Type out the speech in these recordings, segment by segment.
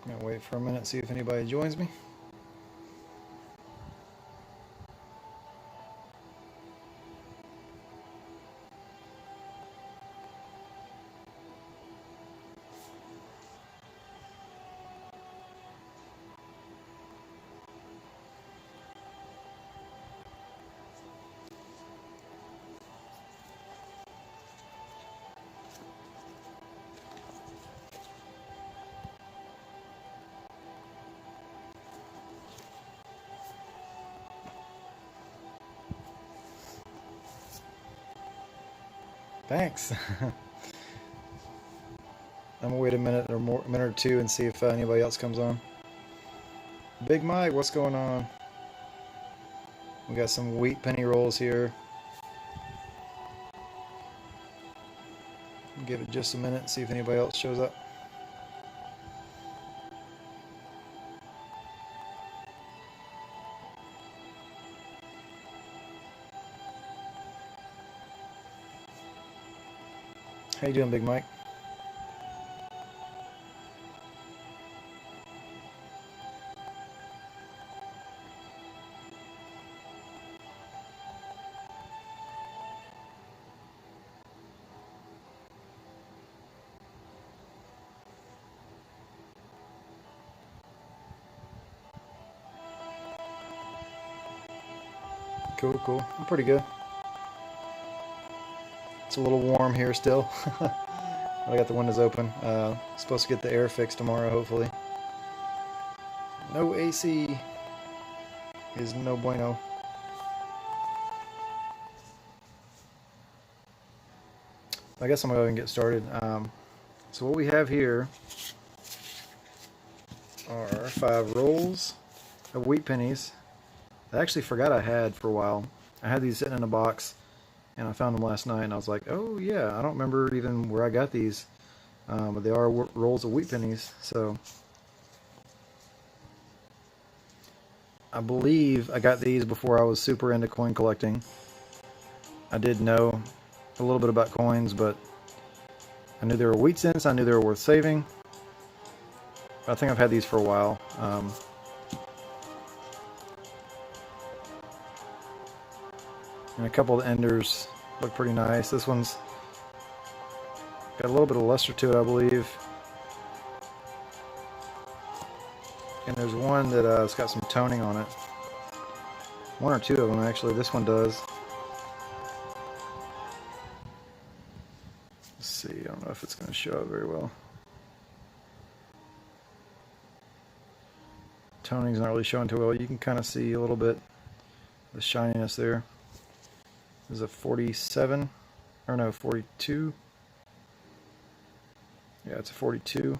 Gonna wait for a minute, see if anybody joins me. Thanks. I'm gonna wait a minute or more, a minute or two, and see if anybody else comes on. Big Mike, what's going on? We got some wheat penny rolls here. Give it just a minute, see if anybody else shows up. How you doing, Big Mike? Cool, cool. I'm pretty good. It's a little warm here still. I got the windows open. Supposed to get the air fixed tomorrow, hopefully. No AC is no bueno. I guess I'm gonna go ahead and get started. So what we have here are 5 rolls of wheat pennies. I actually forgot I had for a while. I had these sitting in a box, and I found them last night, and I was like, oh yeah, I don't remember even where I got these, but they are rolls of wheat pennies. So I believe I got these before I was super into coin collecting. I did know a little bit about coins, but I knew they were wheat cents. I knew they were worth saving. I think I've had these for a while. And a couple of enders look pretty nice. This one's got a little bit of luster to it, I believe. And there's one that has got some toning on it. 1 or 2 of them, actually. This one does. Let's see. I don't know if it's going to show up very well. Toning's not really showing too well. You can kind of see a little bit the shininess there. This is a 47, or no, 42. Yeah, it's a 42.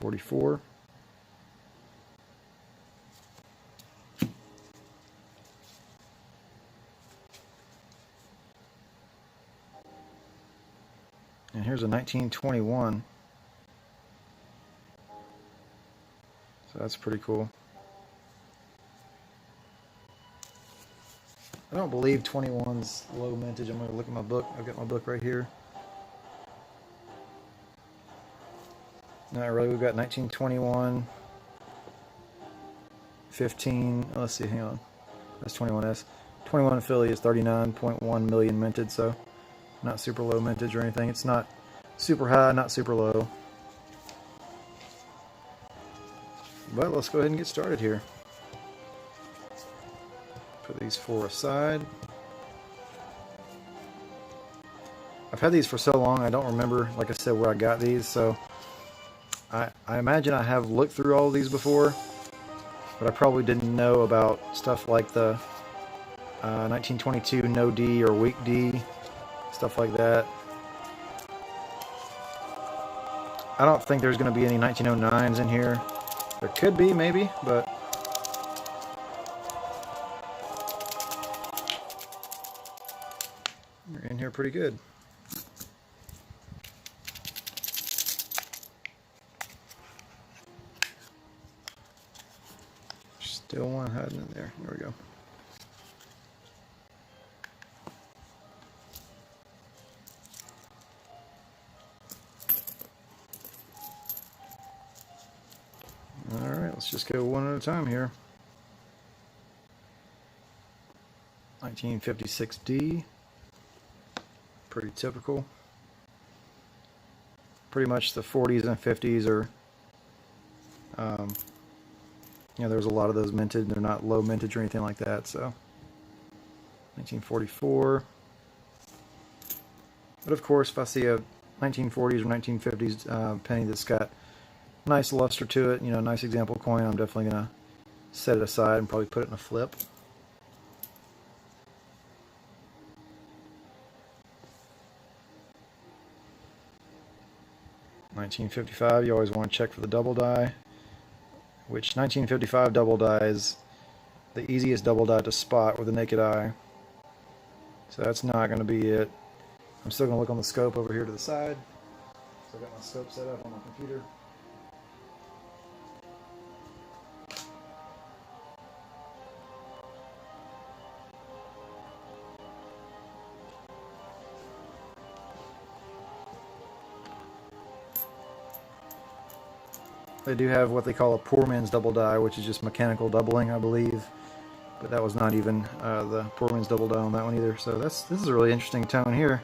$44. And here's a 1921. So that's pretty cool. I don't believe 21's low mintage. I'm going to look at my book. I've got my book right here. Not really. We've got 1921, 15. Let's see. Hang on. That's 21S. 21 Philly is 39.1 million minted, so not super low mintage or anything. It's not super high, not super low. But let's go ahead and get started here. Put these 4 aside. I've had these for so long, I don't remember, like I said, where I got these, so I imagine I have looked through all of these before, but I probably didn't know about stuff like the 1922 no D or weak D, stuff like that. I don't think there's going to be any 1909s in here. There could be, maybe, but they're in here pretty good. Still one hiding in there. Here we go. let's just go one at a time here. 1956D, pretty typical. Pretty much the 40s and 50s are, you know, there's a lot of those minted. They're not low mintage or anything like that. So 1944. But of course, if I see a 1940s or 1950s penny that's got nice luster to it, you know, nice example coin, I'm definitely gonna set it aside and probably put it in a flip. $1955, you always want to check for the double die, which 1955 double die is the easiest double die to spot with the naked eye. So that's not going to be it. I'm still going to look on the scope over here to the side. So I've got my scope set up on my computer. They do have what they call a poor man's double die, which is just mechanical doubling, I believe. But that was not even the poor man's double die on that one either. So this is a really interesting tone here.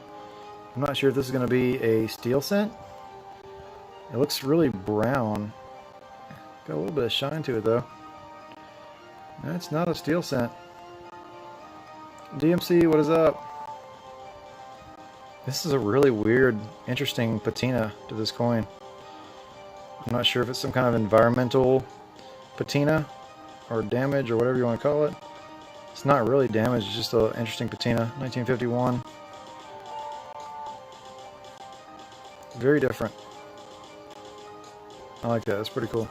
I'm not sure if this is going to be a steel cent. It looks really brown. Got a little bit of shine to it though. That's not a steel cent. DMC, what is up? This is a really weird, interesting patina to this coin. I'm not sure if it's some kind of environmental patina or damage or whatever you want to call it. It's not really damage, it's just an interesting patina. 1951. Very different. I like that, that's pretty cool.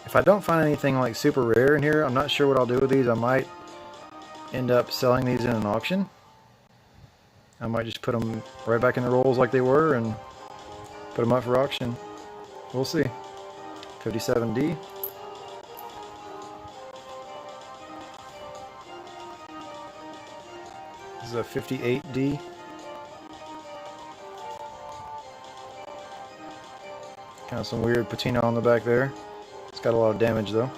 If I don't find anything like super rare in here, I'm not sure what I'll do with these. I might end up selling these in an auction. I might just put them right back in the rolls like they were and put them up for auction. We'll see. 57D. This is a 58D. Kind of some weird patina on the back there. It's got a lot of damage though.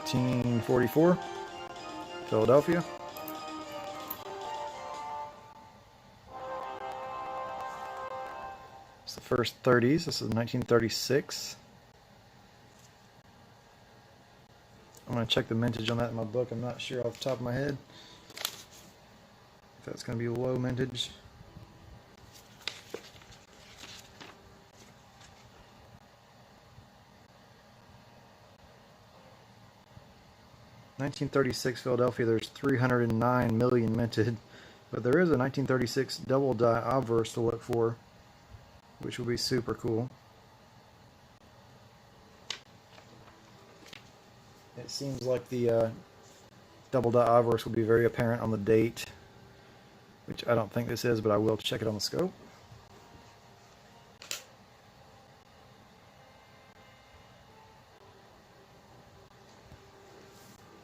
$1944, Philadelphia. It's the first 30s. This is 1936. I'm going to check the mintage on that in my book. I'm not sure off the top of my head if that's going to be low mintage. $1936 Philadelphia, there's 309 million minted, but there is a 1936 double die obverse to look for, which will be super cool. It seems like the double die obverse will be very apparent on the date, which I don't think this is, but I will check it on the scope.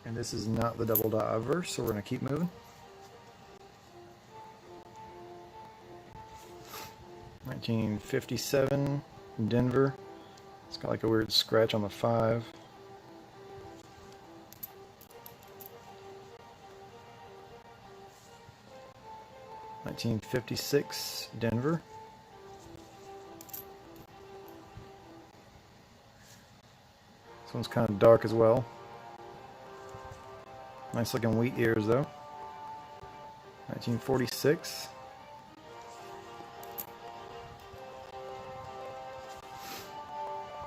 And this is not the double die obverse, so we're going to keep moving. $1957 Denver. It's got like a weird scratch on the 5. $1956 Denver. This one's kind of dark as well. Nice looking wheat ears though. 1946.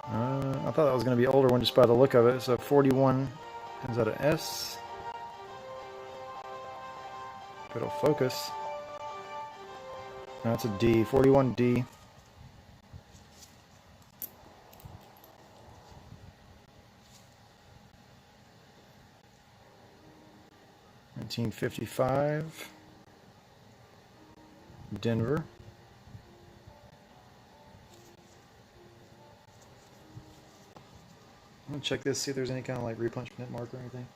I thought that was going to be an older one just by the look of it. So 41, is that an S? If it'll focus. No, it's a D, 41D. $1955 Denver. I'm gonna check this, see if there's any kind of like repunchment mark or anything.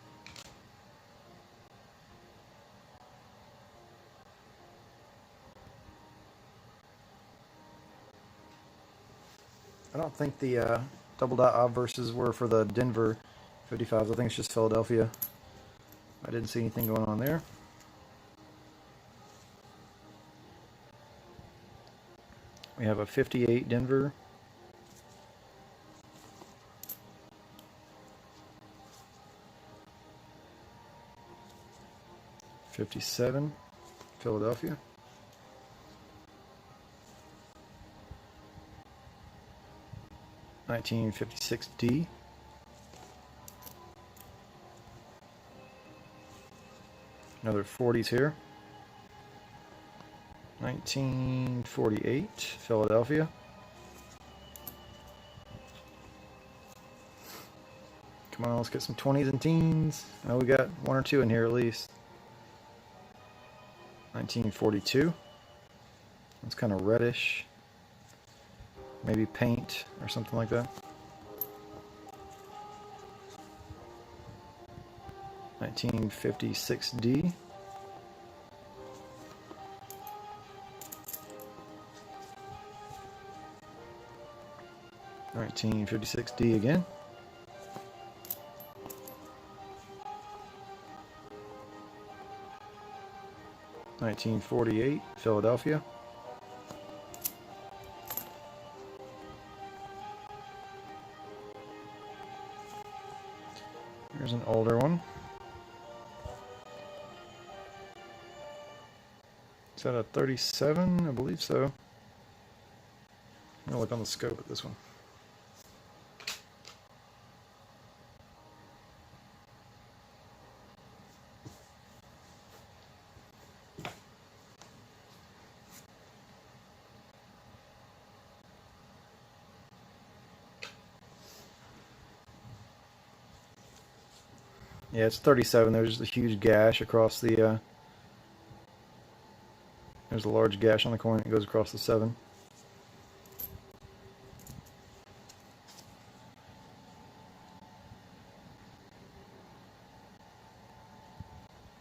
don't think the double dot obverses were for the Denver 55s. I think it's just Philadelphia. I didn't see anything going on there. We have a 58 Denver. '57 Philadelphia. '1956D. Another 40s here. 1948 Philadelphia. Come on, let's get some 20s and teens. Oh, we got one or two in here at least. 1942. It's kind of reddish. Maybe paint or something like that. 1956D. '1956D again. '1948 Philadelphia. Here's an older one. Is that a 37? I believe so. I'm gonna look on the scope at this one. Yeah, it's 37. There's a huge gash across the, there's a large gash on the coin that goes across the 7.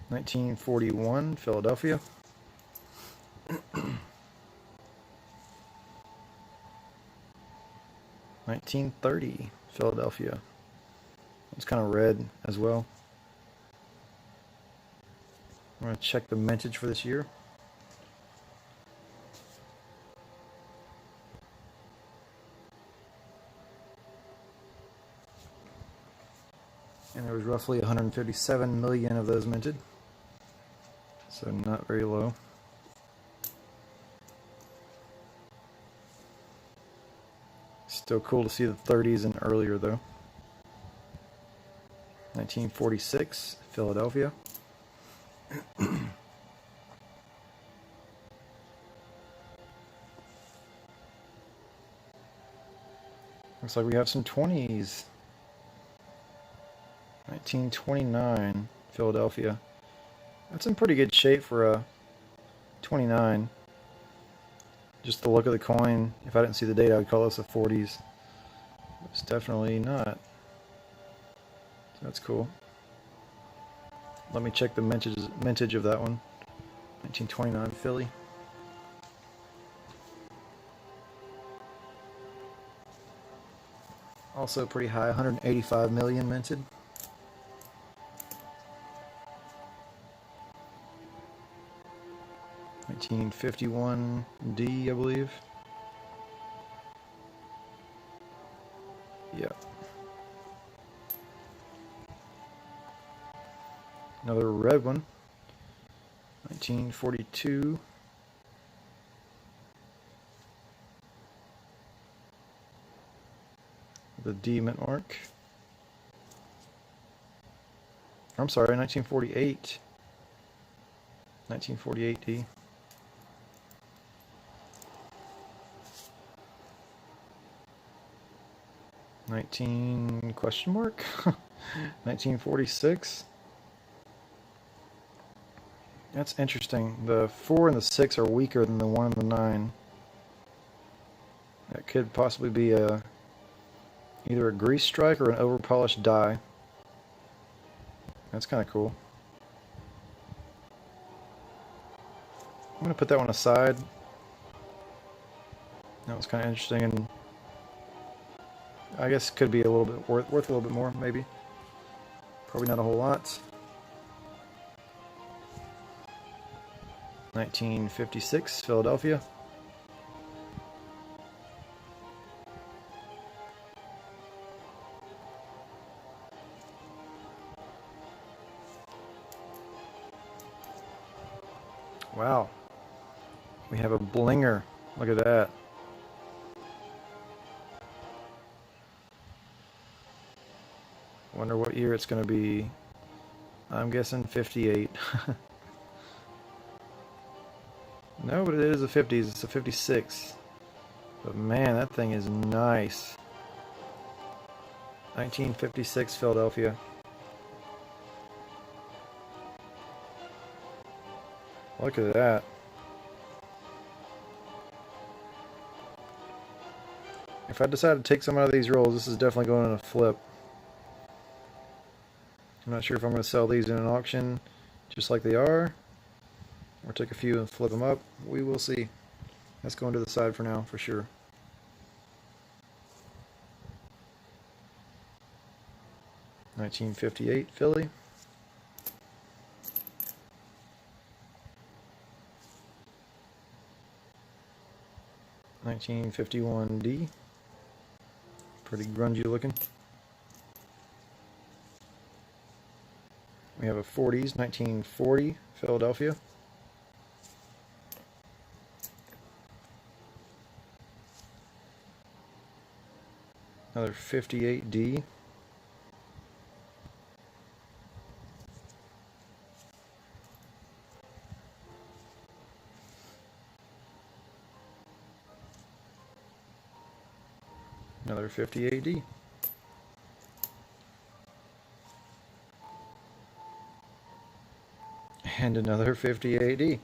'1941 Philadelphia. '1930 Philadelphia. It's kind of red as well. I'm going to check the mintage for this year. And there was roughly 157 million of those minted. So not very low. Still cool to see the 30s and earlier though. 1946 Philadelphia. Looks like we have some 20s. 1929 Philadelphia. That's in pretty good shape for a 29. Just the look of the coin, if I didn't see the date, I would call this a 40s. It's definitely not. So that's cool. Let me check the mintage of that one. 1929 Philly. Also pretty high, 185 million minted. '1951D, I believe. Yeah. Another red one. 1942. The D mint mark. I'm sorry, 1948. 1948 D. 19 question mark? 1946. That's interesting. The 4 and the 6 are weaker than the 1 and the 9. That could possibly be either a grease strike or an overpolished die. That's kind of cool. I'm going to put that one aside. That was kind of interesting. And I guess could be a little bit worth a little bit more, maybe. Probably not a whole lot. 1956, Philadelphia. Wow. We have a blinger. Look at that. Wonder what year it's going to be. I'm guessing 58. No, but it is the 50s. It's a 56. But man, that thing is nice. 1956 Philadelphia. Look at that. If I decide to take some out of these rolls, this is definitely going in a flip. I'm not sure if I'm going to sell these in an auction just like they are, or take a few and flip them up. We will see. That's going to the side for now, for sure. $1958 Philly. $1951 D. Pretty grungy looking. We have a 40s, 1940 Philadelphia. Another 58D. Another 58D. And another 58D.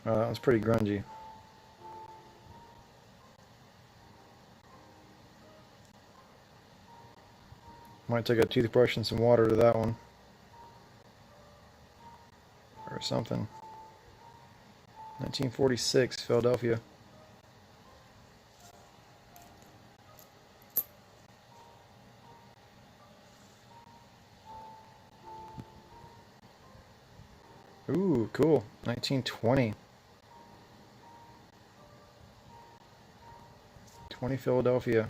Oh, that was pretty grungy. Might take a toothbrush and some water to that one. Or something. 1946, Philadelphia. Ooh, cool. 1920. 20 Philadelphia.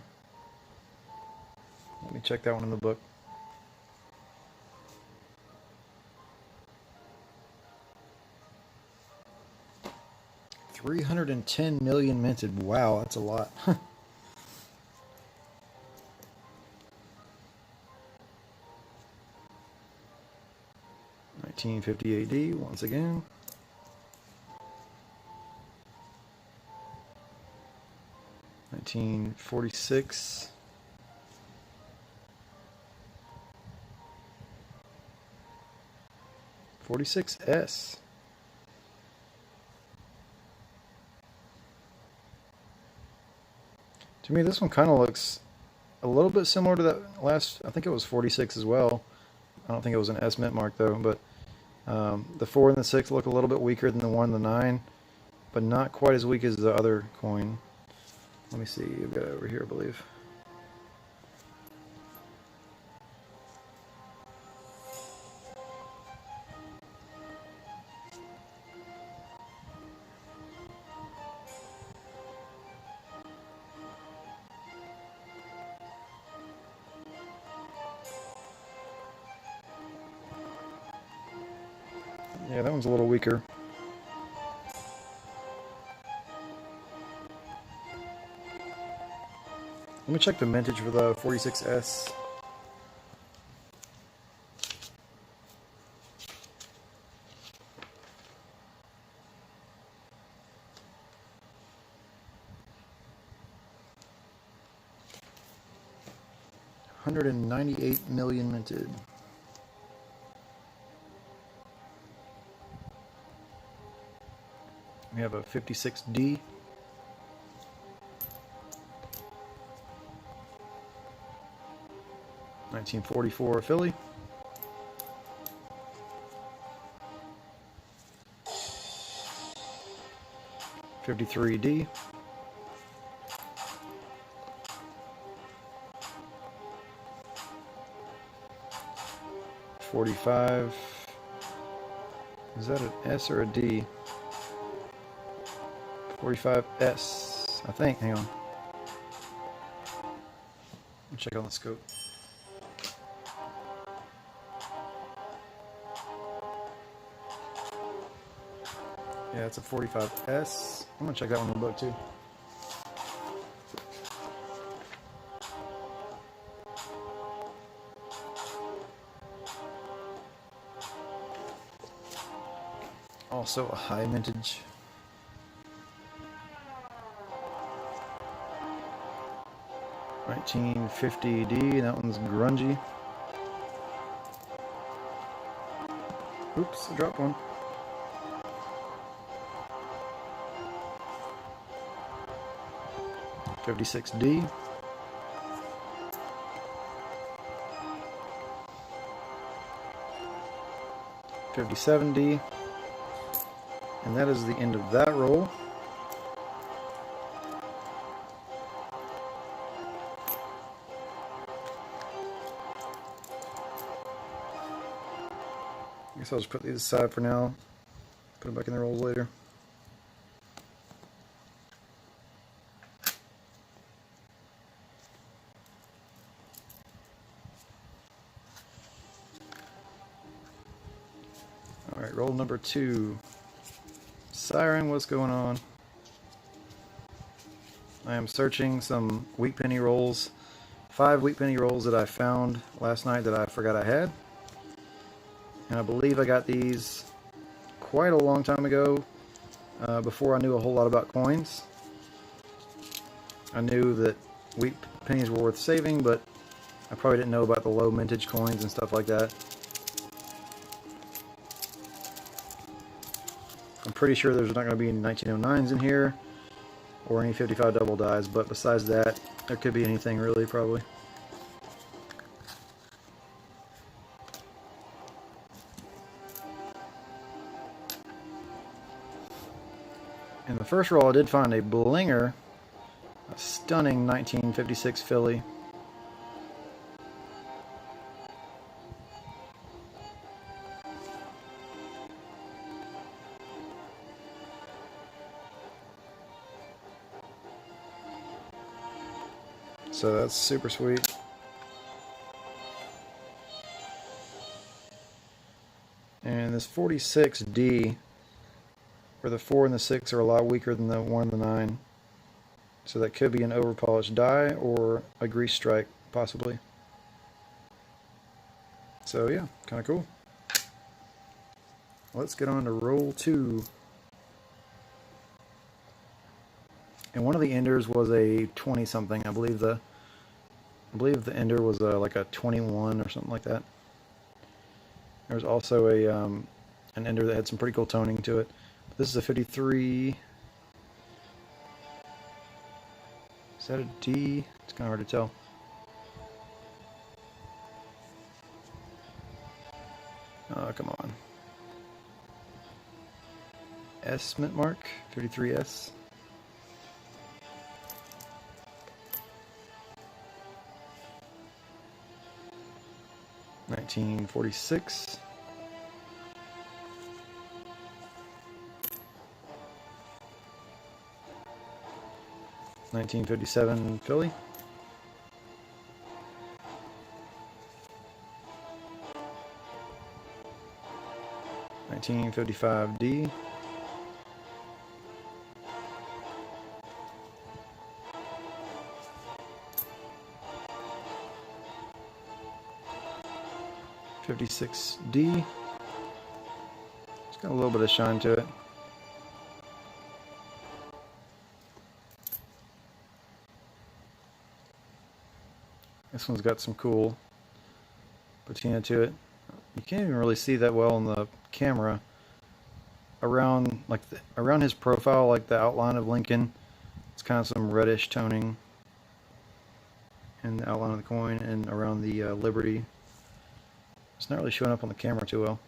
Let me check that one in the book. $310 million minted. Wow, that's a lot. 1958D once again. $1946. $46S. To me, this one kind of looks a little bit similar to that last. I think it was 46 as well. I don't think it was an S mint mark though, but the 4 and the 6 look a little bit weaker than the 1 and the 9, but not quite as weak as the other coin. Let me see. I've got it over here, I believe. Yeah, that one's a little weaker. Let me check the mintage for the 46S. $198 million minted. We have a 56D. $1944 Philly. 53D. 45. Is that an S or a D? 45S, I think. Hang on. Let me check on the scope. Yeah, it's a 45S. I'm gonna check that one in the book too. Also a high mintage. $1950D, that one's grungy. Oops, I dropped one. $56D. $57D. And that is the end of that roll. I guess I'll just put these aside for now. Put them back in the rolls later. Alright, roll number 2. Siren, what's going on? I am searching some wheat penny rolls. 5 wheat penny rolls that I found last night that I forgot I had. And I believe I got these quite a long time ago, before I knew a whole lot about coins. I knew that wheat pennies were worth saving, but I probably didn't know about the low mintage coins and stuff like that. I'm pretty sure there's not going to be any 1909s in here, or any 55 double dies, but besides that, there could be anything really, probably. In the first roll, I did find a blinger, a stunning 1956 Philly. So that's super sweet. And this 46D, where the 4 and the 6 are a lot weaker than the 1 and the 9. So that could be an overpolished die or a grease strike, possibly. So yeah, kind of cool. Let's get on to roll 2. And one of the enders was a 20 something. I believe the ender was like a 21 or something like that. There was also a an ender that had some pretty cool toning to it. This is a 53. Is that a D? It's kind of hard to tell. Oh, come on. S mint mark, 53S. $1946. $1957 Philly. $1955D. $56D. It's got a little bit of shine to it. This one's got some cool patina to it. You can't even really see that well on the camera. Around around his profile, like the outline of Lincoln, it's kind of some reddish toning in the outline of the coin, and around the Liberty. It's not really showing up on the camera too well.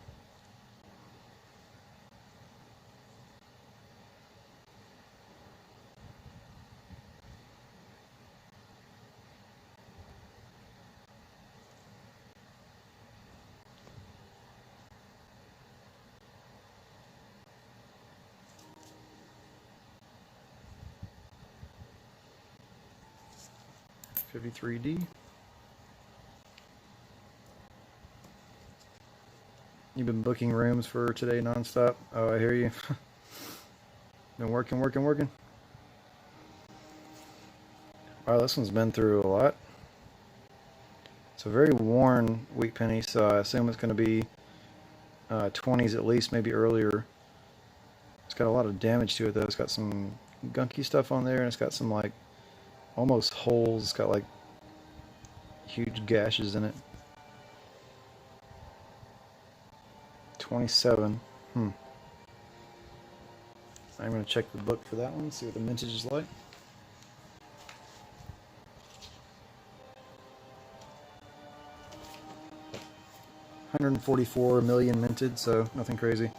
53D. You've been booking rooms for today nonstop. Oh, I hear you. Been working. Wow, this one's been through a lot. It's a very worn wheat penny, so I assume it's going to be 20s at least, maybe earlier. It's got a lot of damage to it though. It's got some gunky stuff on there, and it's got some like almost holes. It's got like huge gashes in it. 27. I'm going to check the book for that one, see what the mintage is like. $144 million minted, so nothing crazy.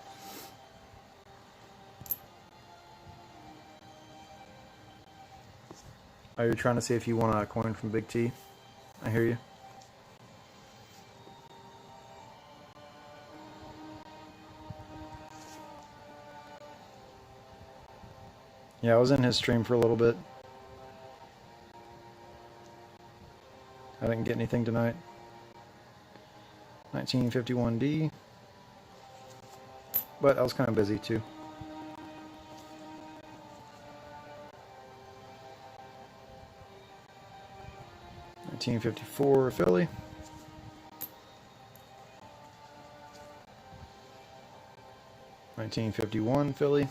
Oh, you're trying to see if you want a coin from Big T? I hear you. Yeah, I was in his stream for a little bit. I didn't get anything tonight. 1951D. But I was kind of busy too. $19.54 Philly. $19.51 Philly.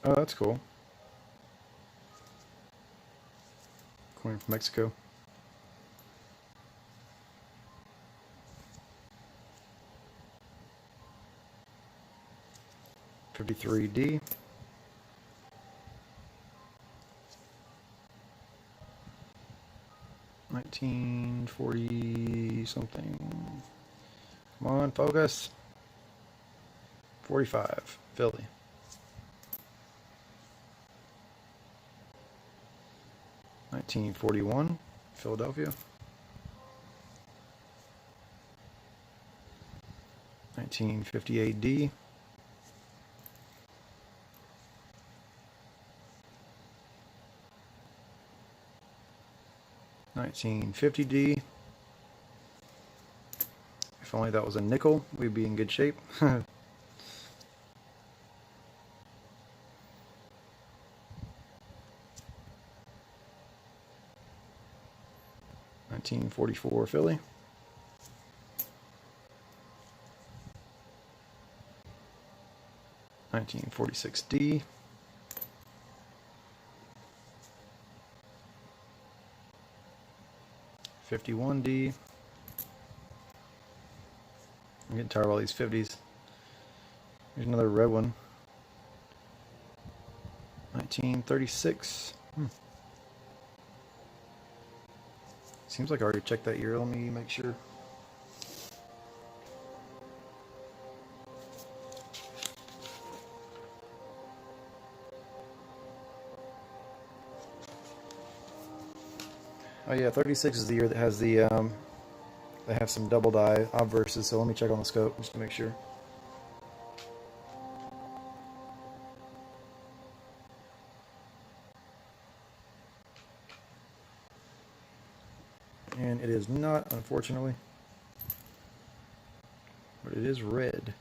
Oh, that's cool. Coin from Mexico. $53D. $19.40 something. Come on, focus. 45 Philly. $19.41 Philadelphia. $19.58D. $19.50D. If only that was a nickel, we'd be in good shape. $19.44 Philly. $19.46D. $51D. I'm getting tired of all these 50s. Here's another red one. 1936. Seems like I already checked that year. Let me make sure. Oh yeah, 36 is the year that has the they have some double die obverses, so let me check on the scope just to make sure. And it is not, unfortunately, but it is red.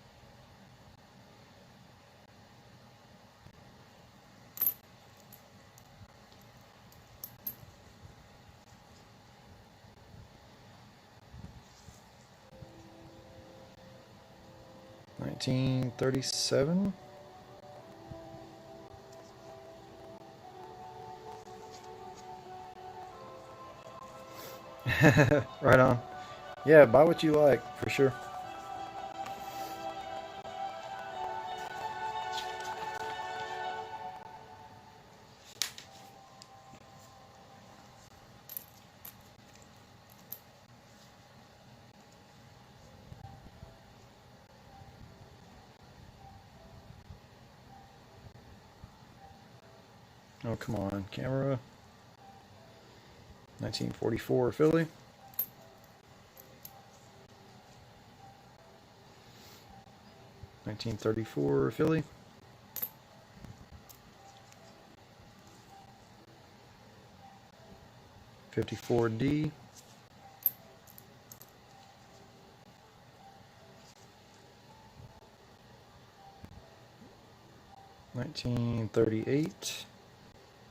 $1937. Right on. Yeah, buy what you like, for sure. Oh, come on, camera. 1944 Philly. $1934 Philly. 54D. $1938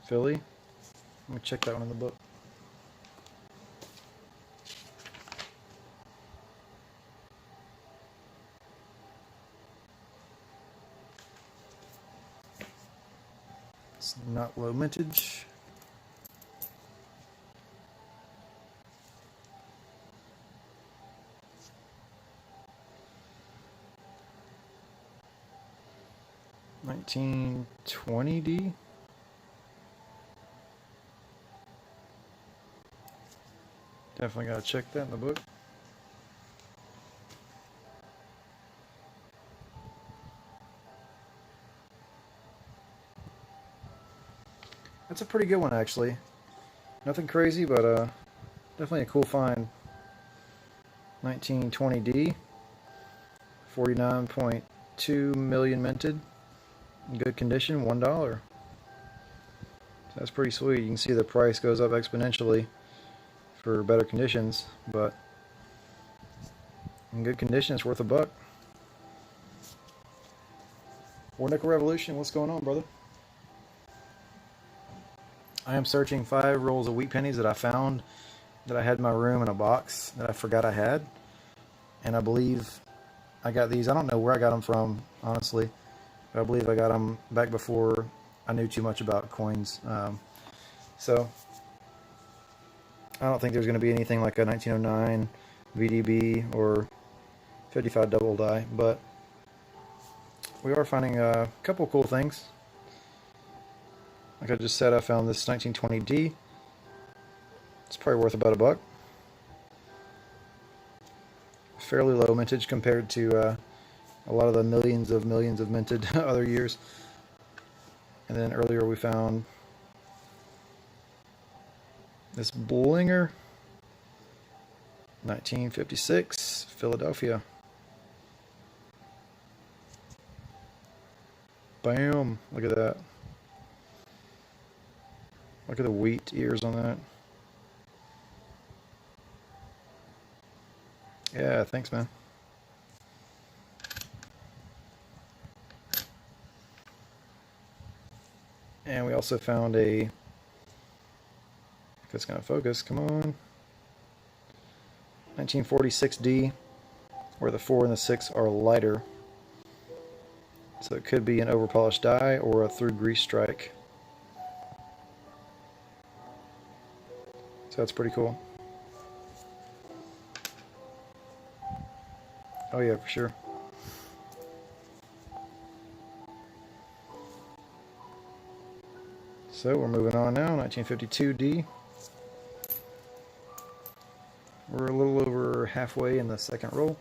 Philly. Let me check that one in the book. It's not low mintage. $1920D. Definitely gotta check that in the book. That's a pretty good one, actually. Nothing crazy, but definitely a cool find. 1920D, 49.2 million minted, in good condition, $1. So that's pretty sweet. You can see the price goes up exponentially for better conditions, but in good condition, it's worth $1. War Nickel Revolution, what's going on, brother? I am searching 5 rolls of wheat pennies that I found that I had in my room in a box that I forgot I had. And I believe I got these. I don't know where I got them from, honestly. But I believe I got them back before I knew too much about coins. So I don't think there's going to be anything like a 1909 VDB or 55 double die. But we are finding a couple cool things. Like I just said, I found this 1920D. It's probably worth about $1. Fairly low mintage compared to a lot of the millions of minted other years. And then earlier we found this Bullinger, 1956, Philadelphia. Bam! Look at that. Look at the wheat ears on that. Yeah, thanks, man. And we also found a, if it's going to focus, come on, 1946D, where the 4 and the 6 are lighter. So it could be an overpolished die or a through grease strike. So that's pretty cool. Oh yeah, for sure. So we're moving on now, 1952D. We're a little over halfway in the second roll.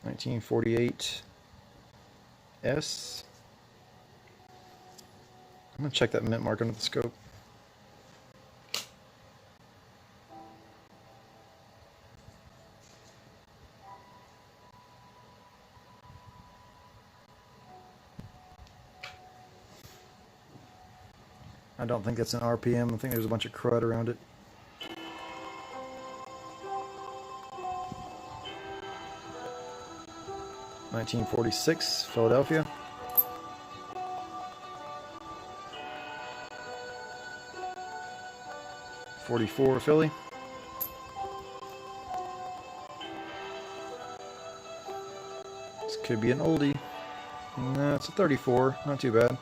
$1948 S. I'm going to check that mint mark under the scope. I don't think that's an RPM. I think there's a bunch of crud around it. $1946 Philadelphia. $44 Philly. This could be an oldie. No, it's a 34. Not too bad.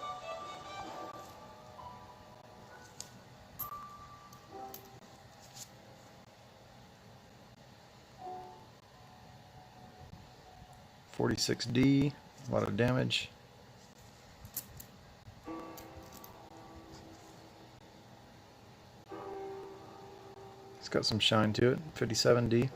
$46D. A lot of damage. It's got some shine to it. $57D.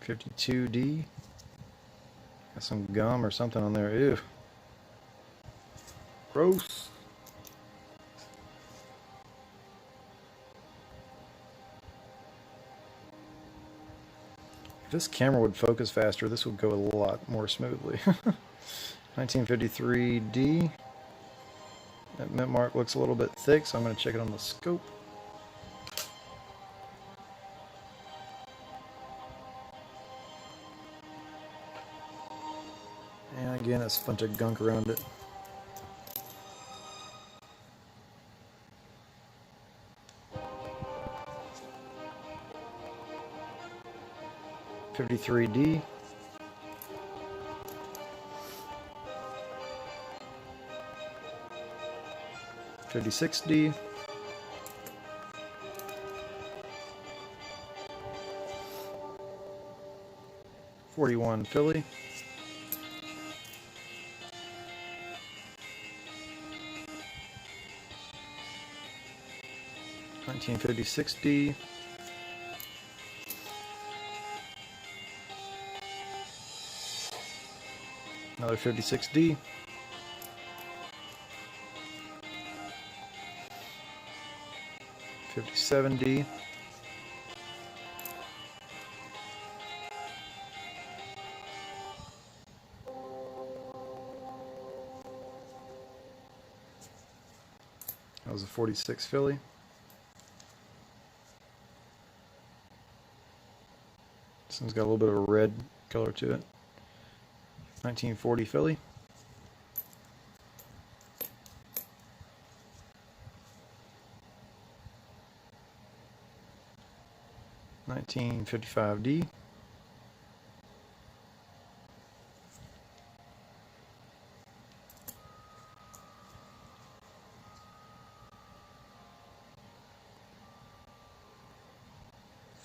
$52D. Got some gum or something on there. Ew. Gross. If this camera would focus faster, this would go a lot more smoothly. 1953D. That mint mark looks a little bit thick, so I'm going to check it on the scope. And again, it's a bunch of gunk around it. .53D. .56D. .41 Philly. .1956D. Another .56D. .57D. That was a .46 Philly. This one's got a little bit of a red color to it. 1940 Philly. .1955D.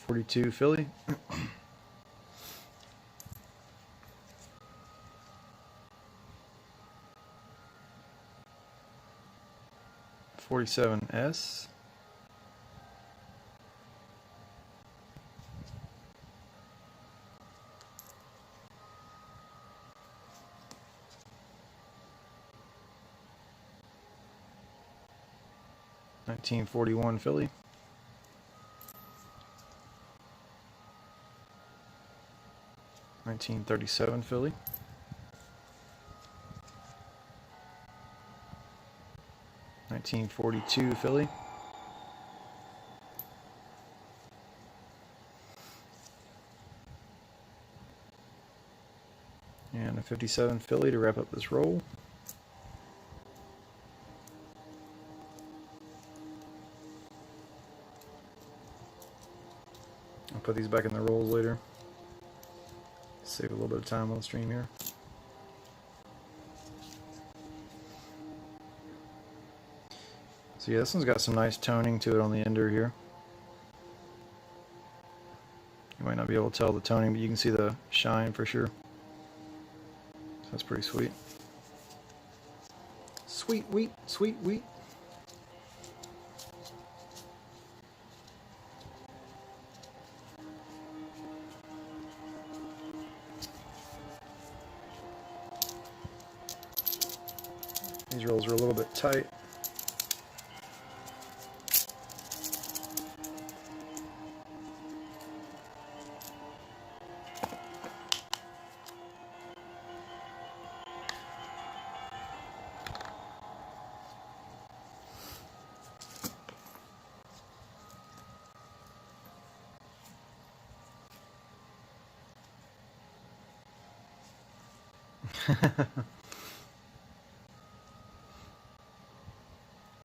.42 Philly. .47S. .1941 Philly. .1937 Philly. .1942 Philly. And a .57 Philly to wrap up this roll. I'll put these back in the rolls later. Save a little bit of time on the stream here. So yeah, this one's got some nice toning to it on the ender here. You might not be able to tell the toning, but you can see the shine for sure. So that's pretty sweet. Sweet wheat, sweet wheat. These rolls are a little bit tight.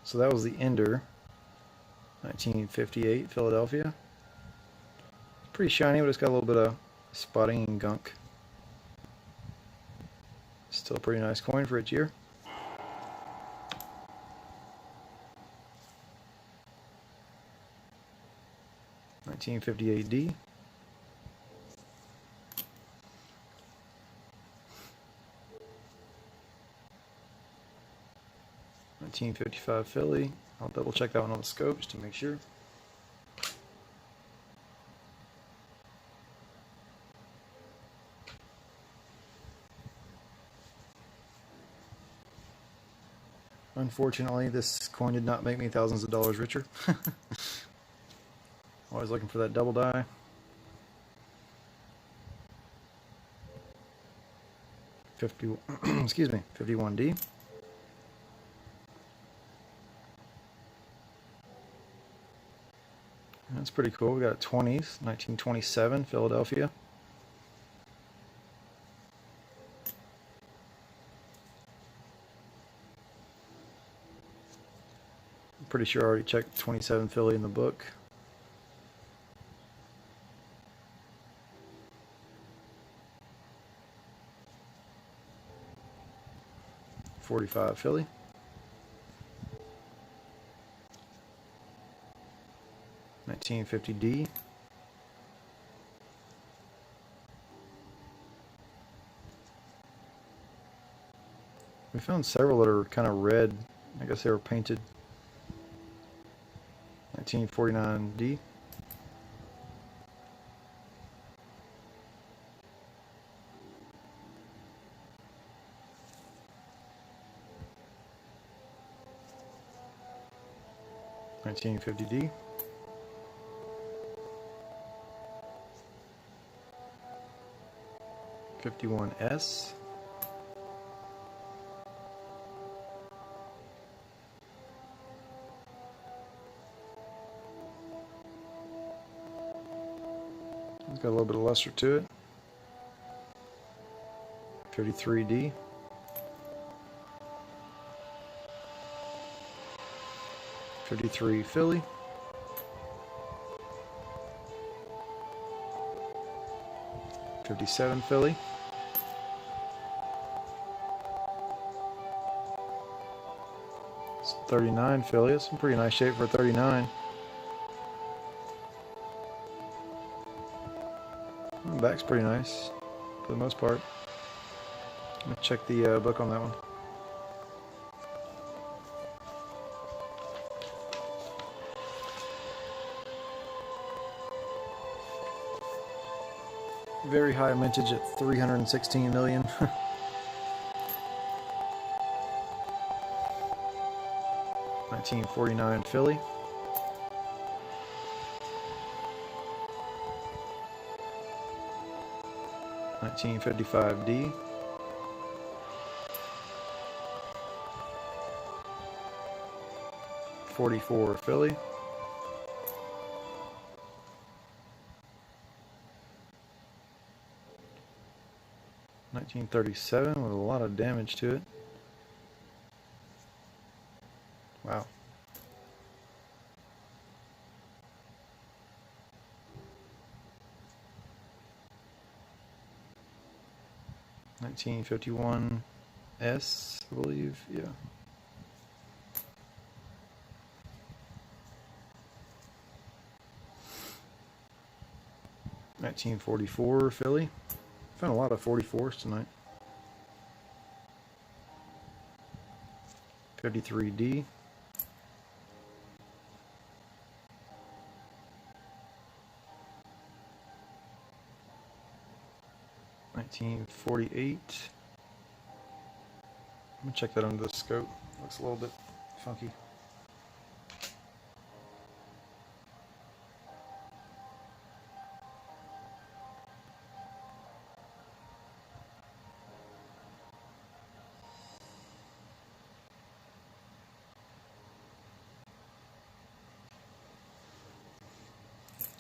So that was the Ender, 1958 Philadelphia. Pretty shiny, but it's got a little bit of spotting and gunk. Still a pretty nice coin for its year. $1958D. $1955 Philly. I'll double check that one on the scope just to make sure. Unfortunately, this coin did not make me thousands of dollars richer. Always looking for that double die. Excuse me, 51D. That's pretty cool. We got 20s, 1927, Philadelphia. I'm pretty sure I already checked 27 Philly in the book. .45 Philly. .1950D. We found several that are kind of red. I guess they were painted. .1949D. .1950D. .51S. It's got a little bit of luster to it. .53D. .53 Philly. .57 Philly. It's .39 Philly. It's in pretty nice shape for a .39. The back's pretty nice for the most part. Let me check the book on that one. Very high mintage at 316 million. .1949 Philly. .1955D. .44 Philly. .1937 with a lot of damage to it. Wow. .1951 S, I believe, yeah. .1944 Philly. Found a lot of 44s tonight. .53D. .1948. I'm gonna check that under the scope. Looks a little bit funky.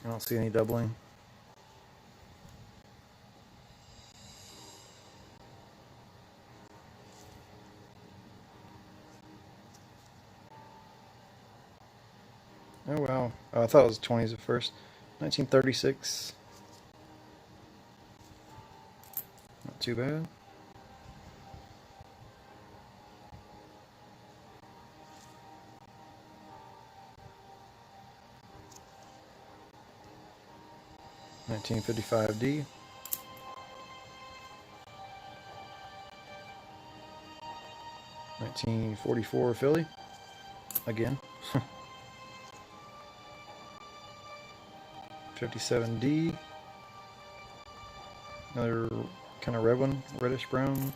I don't see any doubling. Oh wow. Oh, I thought it was 20s at first. 1936. Not too bad. .1955D. .1944 Philly. Again. .57D. Another kind of red one, reddish brown.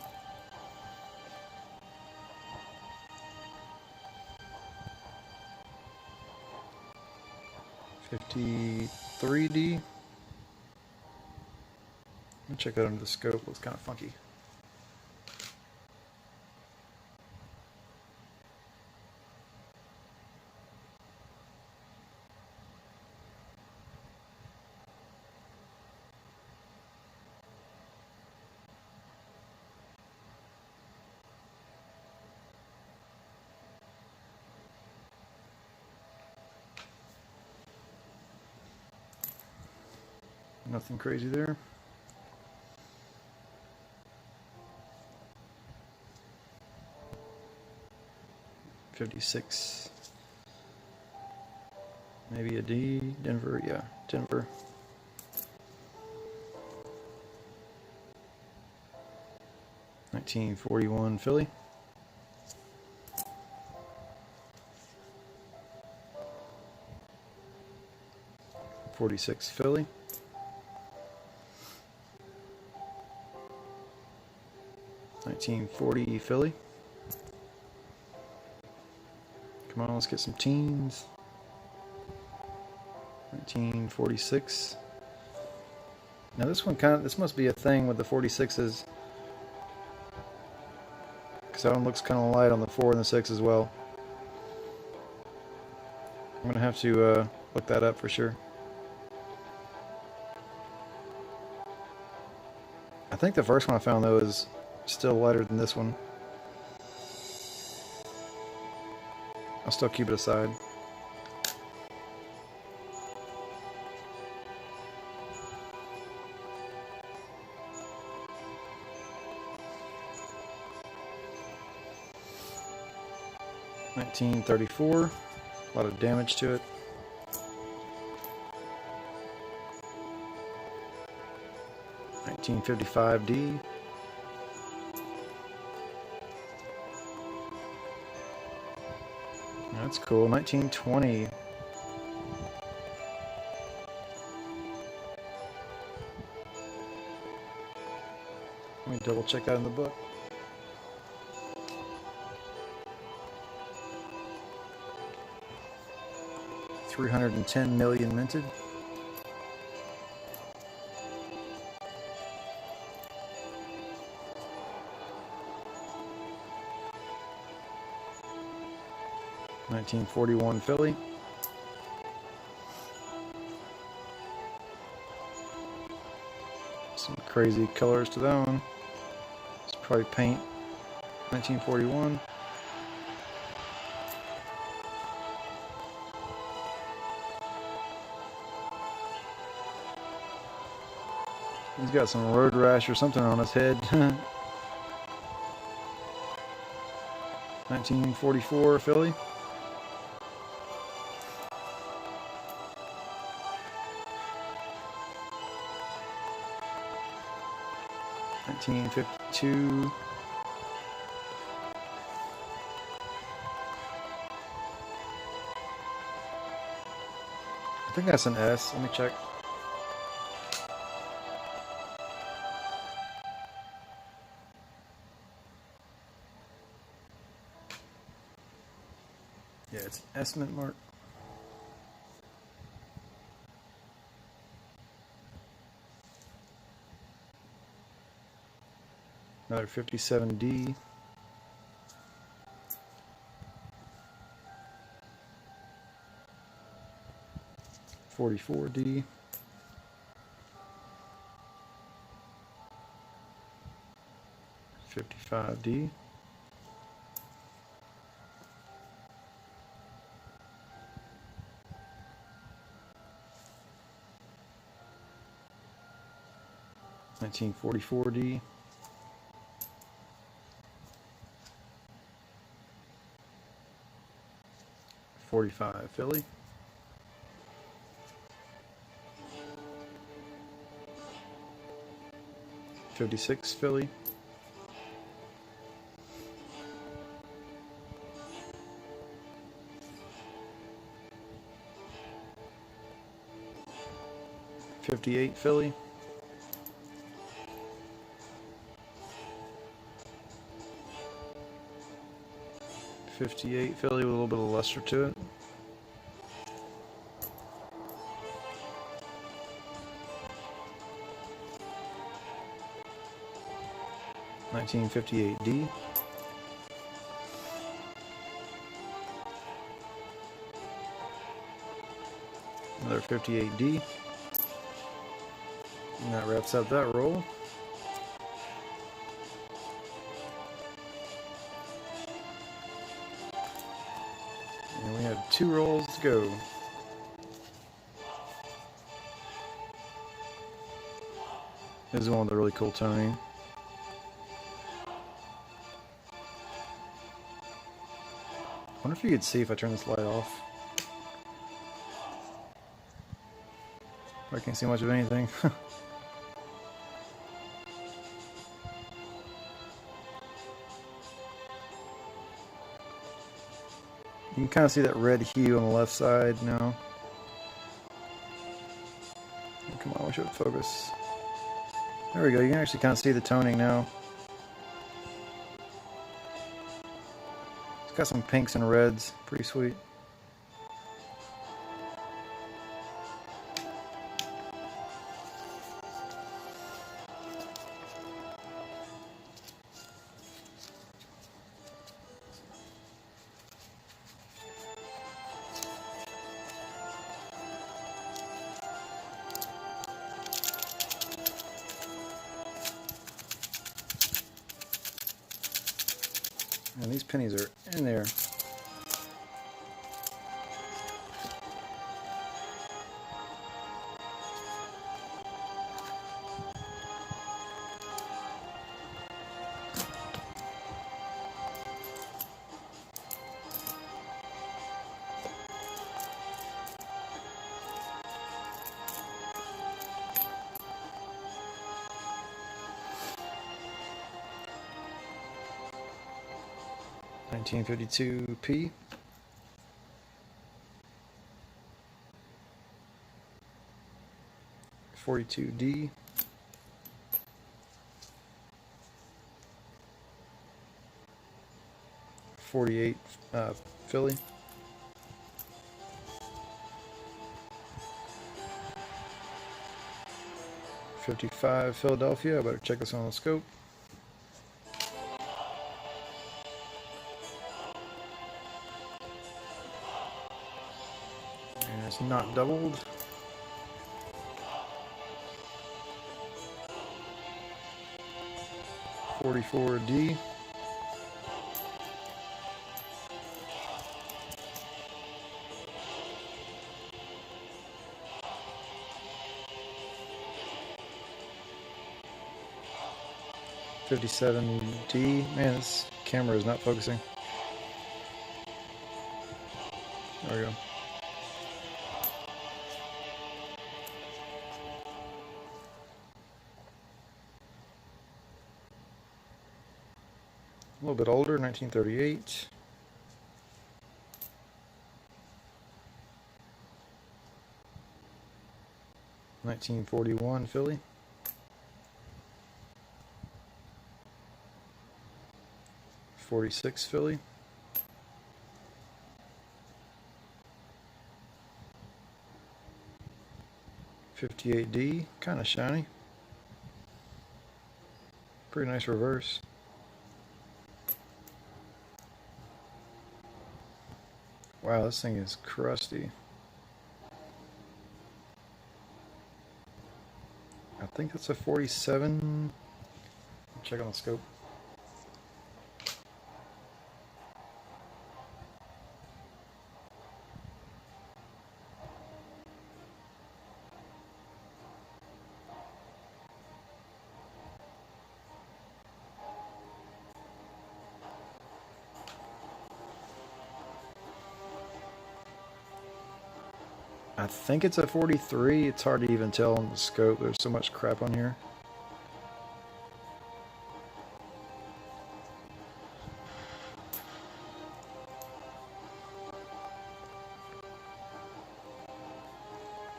53D. Let me check that under the scope. Looks kind of funky. Nothing crazy there. $56. Maybe a D. Denver, yeah, Denver. $19.41 Philly. $46 Philly. $19.40 Philly. Come on, let's get some teens. $19.46. Now this one this must be a thing with the 46s. Because that one looks kind of light on the 4 and the 6 as well. I'm going to have to look that up for sure. I think the first one I found though is still lighter than this one. I'll still keep it aside. $19.34. A lot of damage to it. $19.55D. That's cool. $19.20. Let me double check that in the book. $310 million minted. $19.41 Philly. Some crazy colors to that one. It's probably paint. $19.41. He's got some road rash or something on his head. $19.44 Philly. $19.52. I think that's an S. Let me check. Yeah, it's an S mint mark. Another 57D. $44D. $55D. $19.44D. $45 Philly. $56 Philly. $58 Philly. $58 Philly with a little bit of luster to it. 1958D. Another 58D. And that wraps up that roll. And we have 2 rolls to go. This is one with a really cool toning. I wonder if you could see if I turn this light off. I can't see much of anything. You can kind of see that red hue on the left side now. Oh, come on, I wish it would focus. There we go, you can actually kind of see the toning now. It's got some pinks and reds, pretty sweet. And these pennies are in there. $19.52p. $42D. $48 Philly. $55 Philadelphia. I better check this on the scope. And it's not doubled. $44D. $57D. Man, this camera is not focusing. There we go. A little bit older, 1938. $1941 Philly. $46 Philly. $58D, kind of shiny. Pretty nice reverse. Wow, this thing is crusty. I think that's a 47. Check on the scope. I think it's a 43. It's hard to even tell on the scope. There's so much crap on here.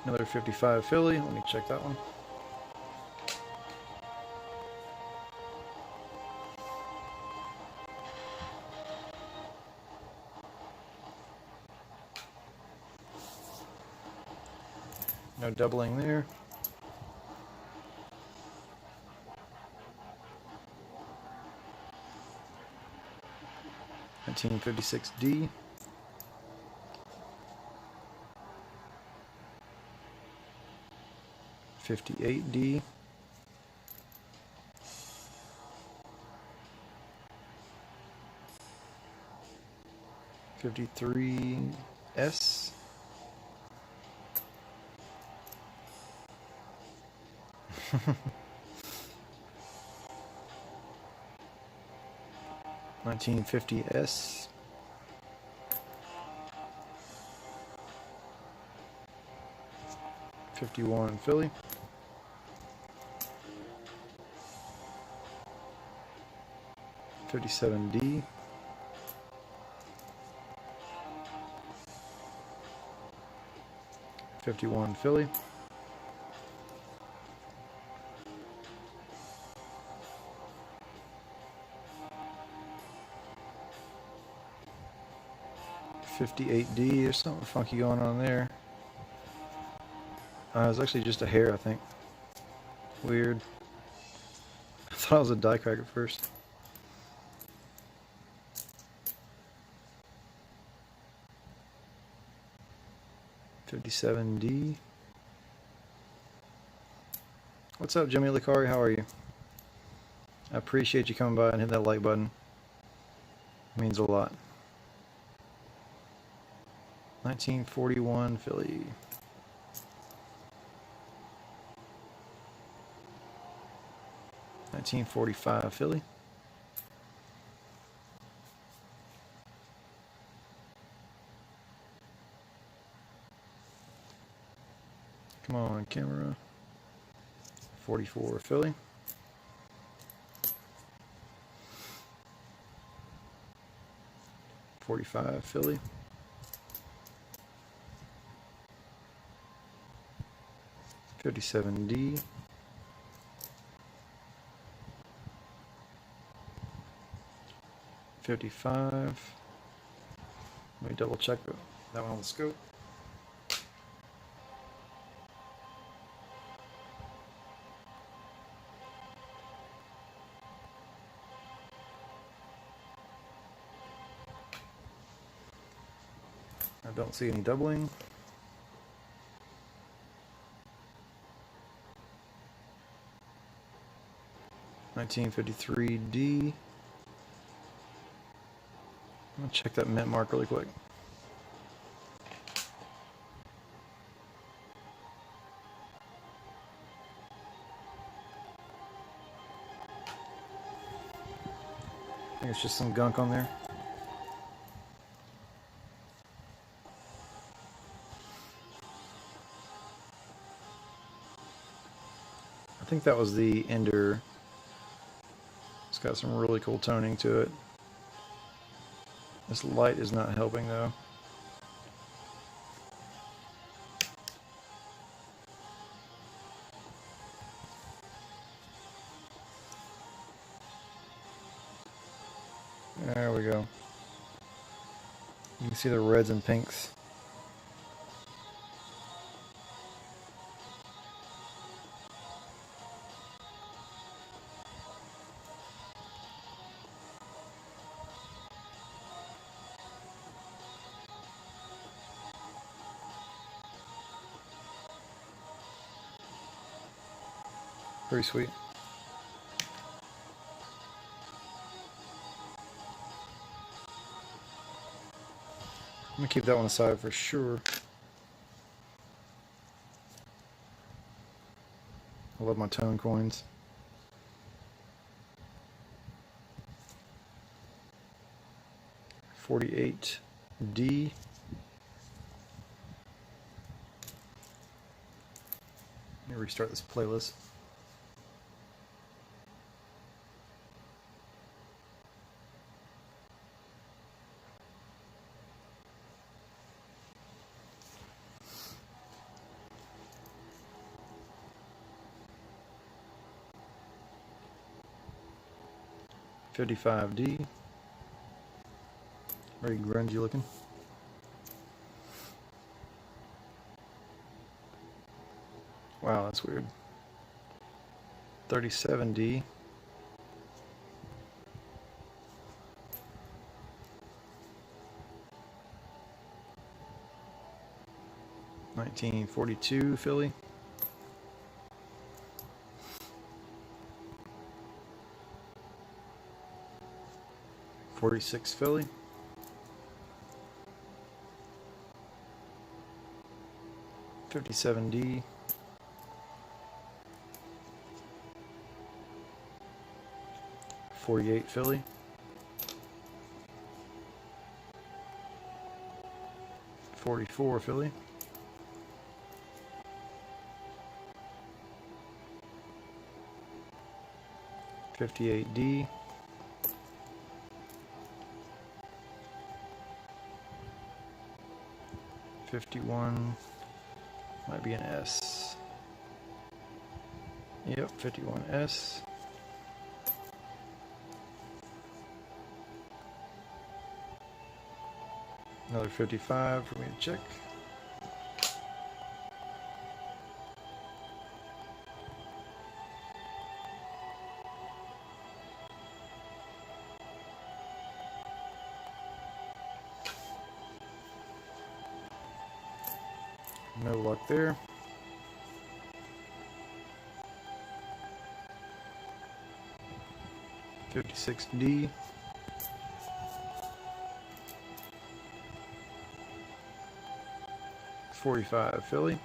Another 55 Philly. Let me check that one. No doubling there. 1956D. '58D. '53S. '1950S. '51 Philly. '57D. '51 Philly. '58D. There's something funky going on there. It was actually just a hair, I think. Weird. I thought it was a die crack at first. '57D. What's up, Jimmy Licari? How are you? I appreciate you coming by and hitting that like button. It means a lot. 1941 Philly. '45 Philly. Come on, camera. 44 Philly. '45 Philly. '57D. '55. Let me double check that one on the scope. I don't see any doubling. '1953D. I'm gonna check that mint mark really quick. I think it's just some gunk on there. I think that was the Ender. It's got some really cool toning to it. This light is not helping though. There we go. You can see the reds and pinks. Pretty sweet. I'm gonna keep that one aside for sure. I love my tone coins. '48D. Let me restart this playlist. '55D. Very grungy looking. Wow, that's weird. '37D. 1942 Philly. '46 Philly. '57D. '48 Philly. '44 Philly. '58D. '51 might be an S. Yep, '51S. Another 55 for me to check. No luck there. '56D. '45 Philly.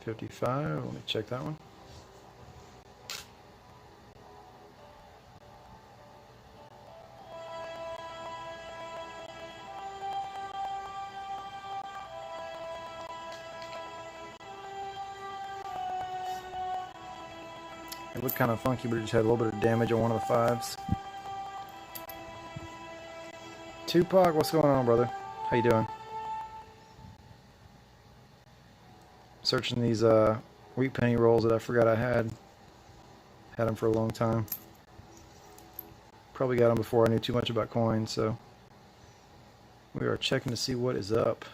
'55. Let me check that one. It looked kind of funky, but it just had a little bit of damage on one of the fives. Tupac, what's going on, brother? How you doing? Searching these wheat penny rolls that I forgot I had. Had them for a long time. Probably got them before I knew too much about coins, so we are checking to see what is up.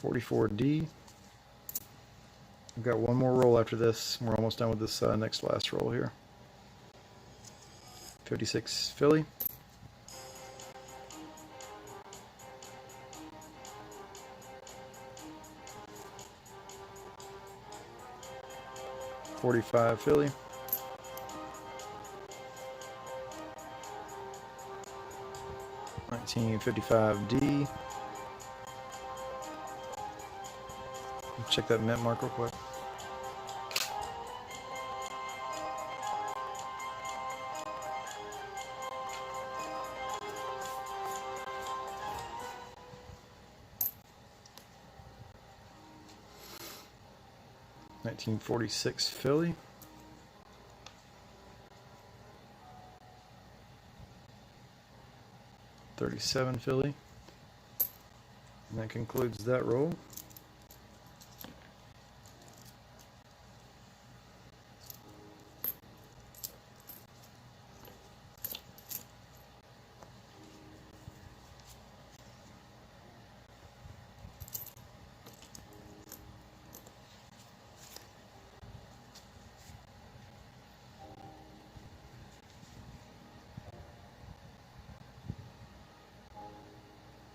44D. We've got one more roll after this. We're almost done with this next last roll here. 56 Philly. '45 Philly. '1955D. Check that mint mark real quick. '46 Philly. '37 Philly. And that concludes that roll.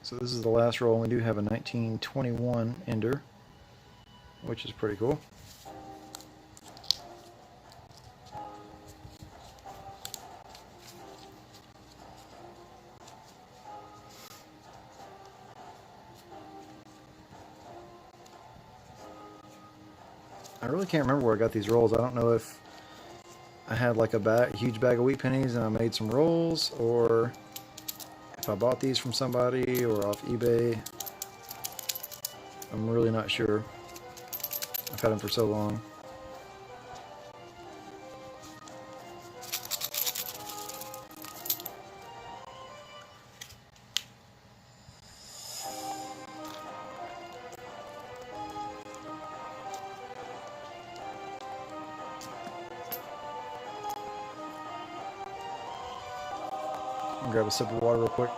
So this is the last roll, and we do have a 1921 Ender, which is pretty cool. I really can't remember where I got these rolls. I don't know if I had like a huge bag of wheat pennies and I made some rolls, or if I bought these from somebody or off eBay. I'm really not sure. I've had them for so long. I'll grab a sip of water real quick.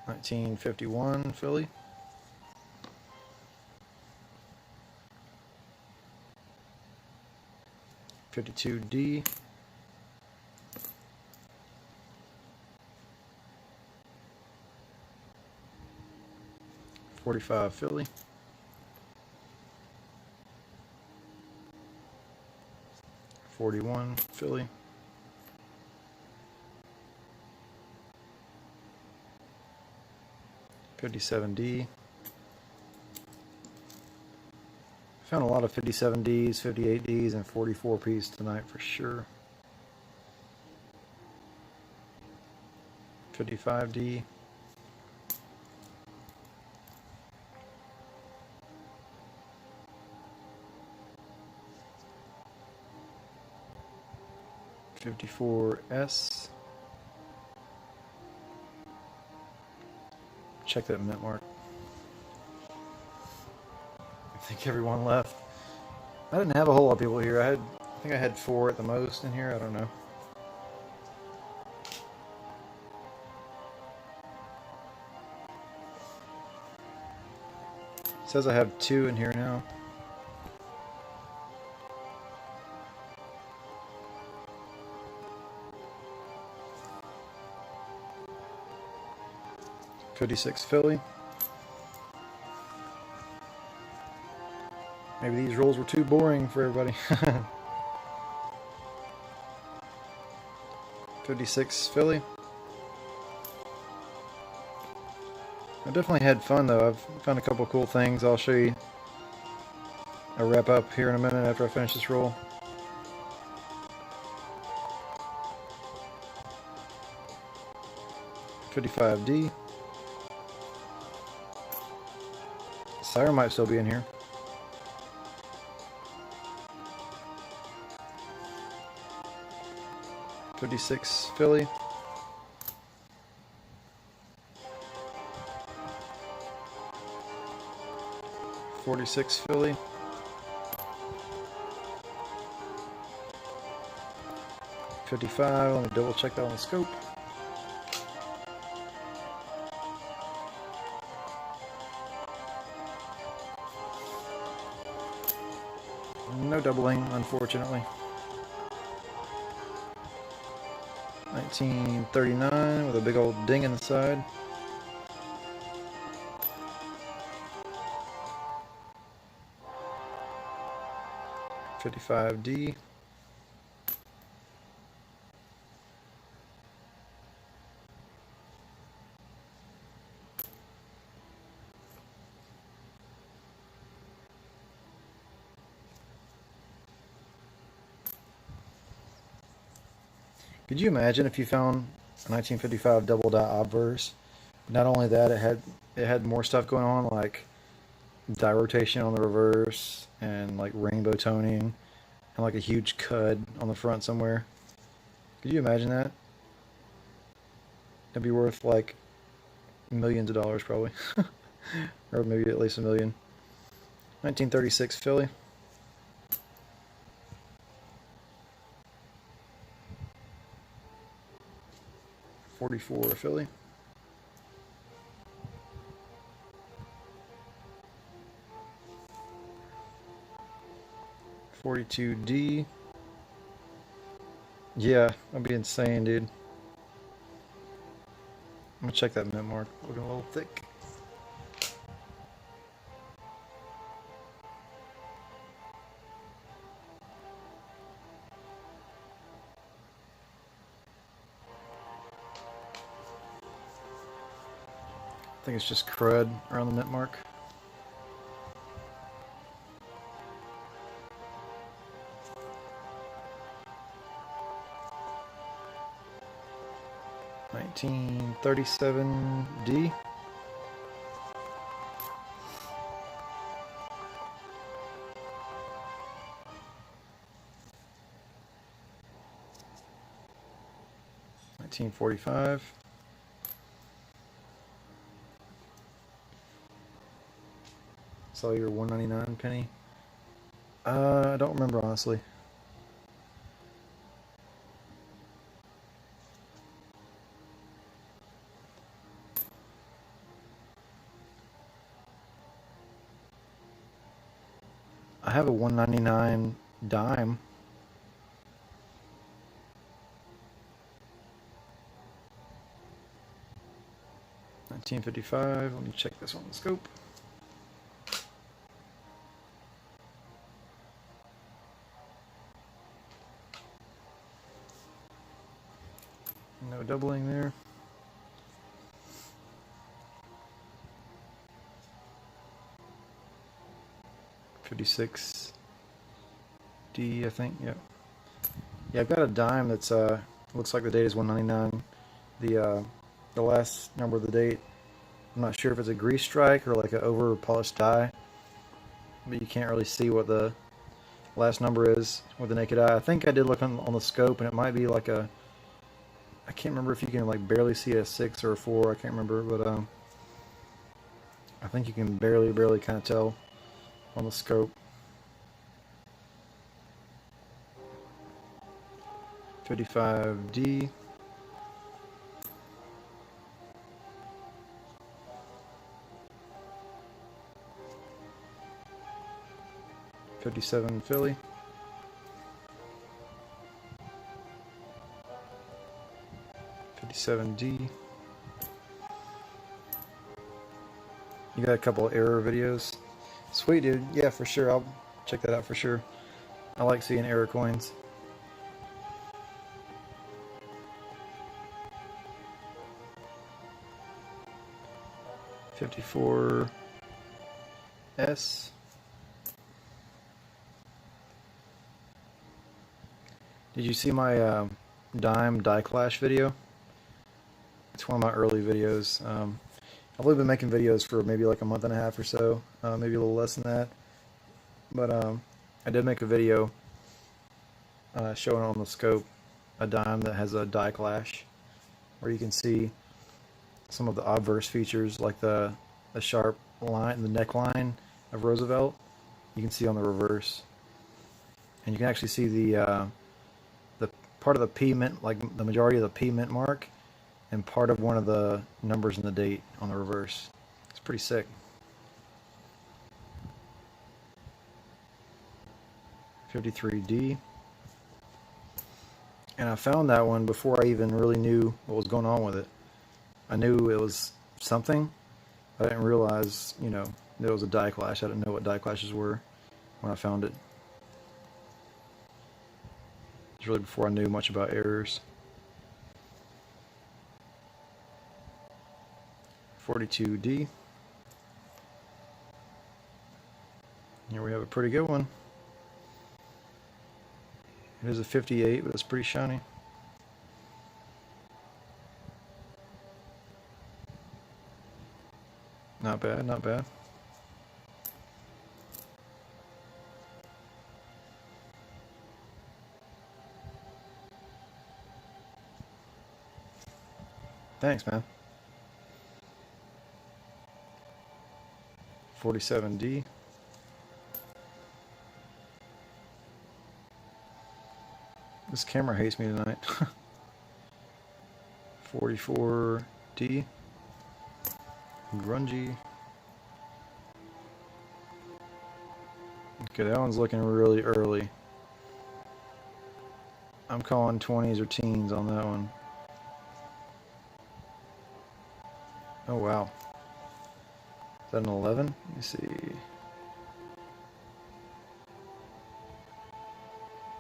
1951 Philly. $52D. $45 Philly. $41 Philly. $57D. Found a lot of 57Ds, 58Ds, and 44Ps tonight for sure. 55D. $54S. Check that mint mark. I think everyone left. I didn't have a whole lot of people here. I think I had 4 at the most in here. I don't know. It says I have 2 in here now. $56 Philly. Maybe these rolls were too boring for everybody. $56 Philly. I definitely had fun though. I've found a couple cool things. I'll show you a wrap up here in a minute after I finish this roll. $55D. Siren might still be in here. $56 Philly. $46 Philly. $55. Let me double check that on the scope. No doubling, unfortunately. 1939 with a big old ding in the side. $55D. Could you imagine if you found a 1955 double die obverse? Not only that, it had more stuff going on, like die rotation on the reverse and like rainbow toning and like a huge cud on the front somewhere. Could you imagine that? It'd be worth like millions of dollars probably. Or maybe at least $1 million. 1936 Philly. $44 Philly. $42D. Yeah, that'd be insane, dude. I'm gonna check that mint mark. Looking a little thick. I think it's just crud around the mint mark. $1937D. $1945. Saw your 199 penny. I don't remember honestly. I have a 199 dime. $19.55. Let me check this on the scope. No doubling there. $56 D, I think. Yep. Yeah, I've got a dime that's looks like the date is 199. The last number of the date, I'm not sure if it's a grease strike or like an over polished die, but you can't really see what the last number is with the naked eye. I think I did look on the scope, and it might be like a, I can't remember if you can like barely see a 6 or a 4. I can't remember, but I think you can barely kind of tell on the scope. 55D. $57 Philly. $57D. You got a couple of error videos. Sweet, dude. Yeah, for sure. I'll check that out for sure. I like seeing error coins. $54S. Did you see my dime die clash video? It's one of my early videos. I've only been making videos for maybe like a month and a half or so, maybe a little less than that. But I did make a video showing on the scope a dime that has a die clash, where you can see some of the obverse features like the sharp line, the neckline of Roosevelt. You can see on the reverse, and you can actually see the part of the P mint, like the majority of the P mint mark, and part of one of the numbers in the date on the reverse. It's pretty sick. 53D. And I found that one before I even really knew what was going on with it. I knew it was something, but I didn't realize, you know, that it was a die clash. I didn't know what die clashes were when I found it. It's really before I knew much about errors. 42D. Here we have a pretty good one. It is a 58, but it's pretty shiny. Not bad, not bad. Thanks, man. 47D. This camera hates me tonight. 44D. Grungy. Okay, that one's looking really early. I'm calling 20s or teens on that one. Oh wow. Is that an 11? Let me see.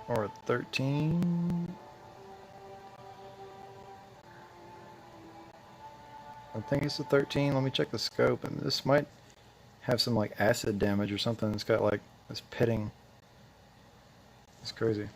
Or a 13? I think it's a 13. Let me check the scope. And this might have some like acid damage or something. It's got like this pitting. It's crazy.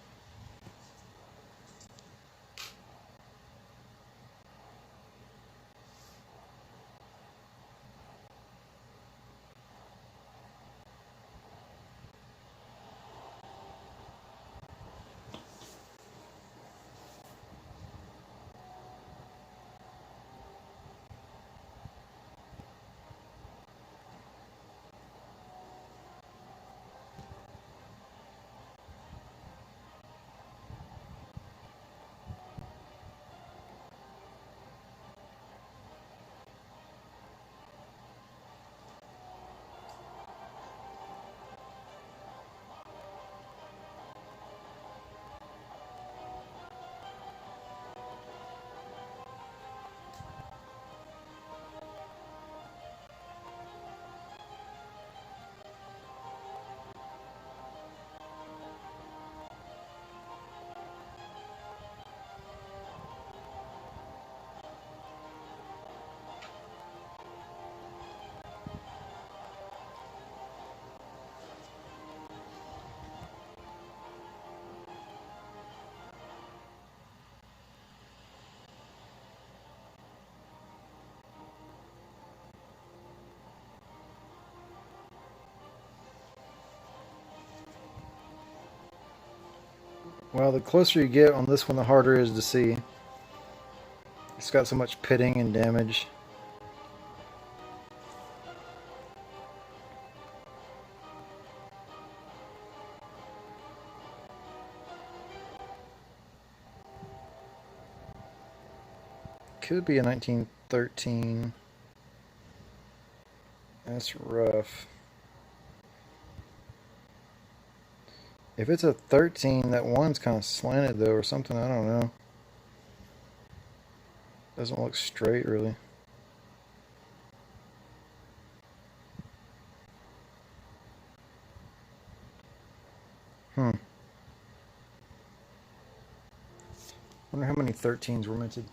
Well, the closer you get on this one, the harder it is to see. It's got so much pitting and damage. Could be a 1913. That's rough. If it's a 13, that one's kind of slanted though or something, I don't know. Doesn't look straight really. Wonder how many 13s were minted.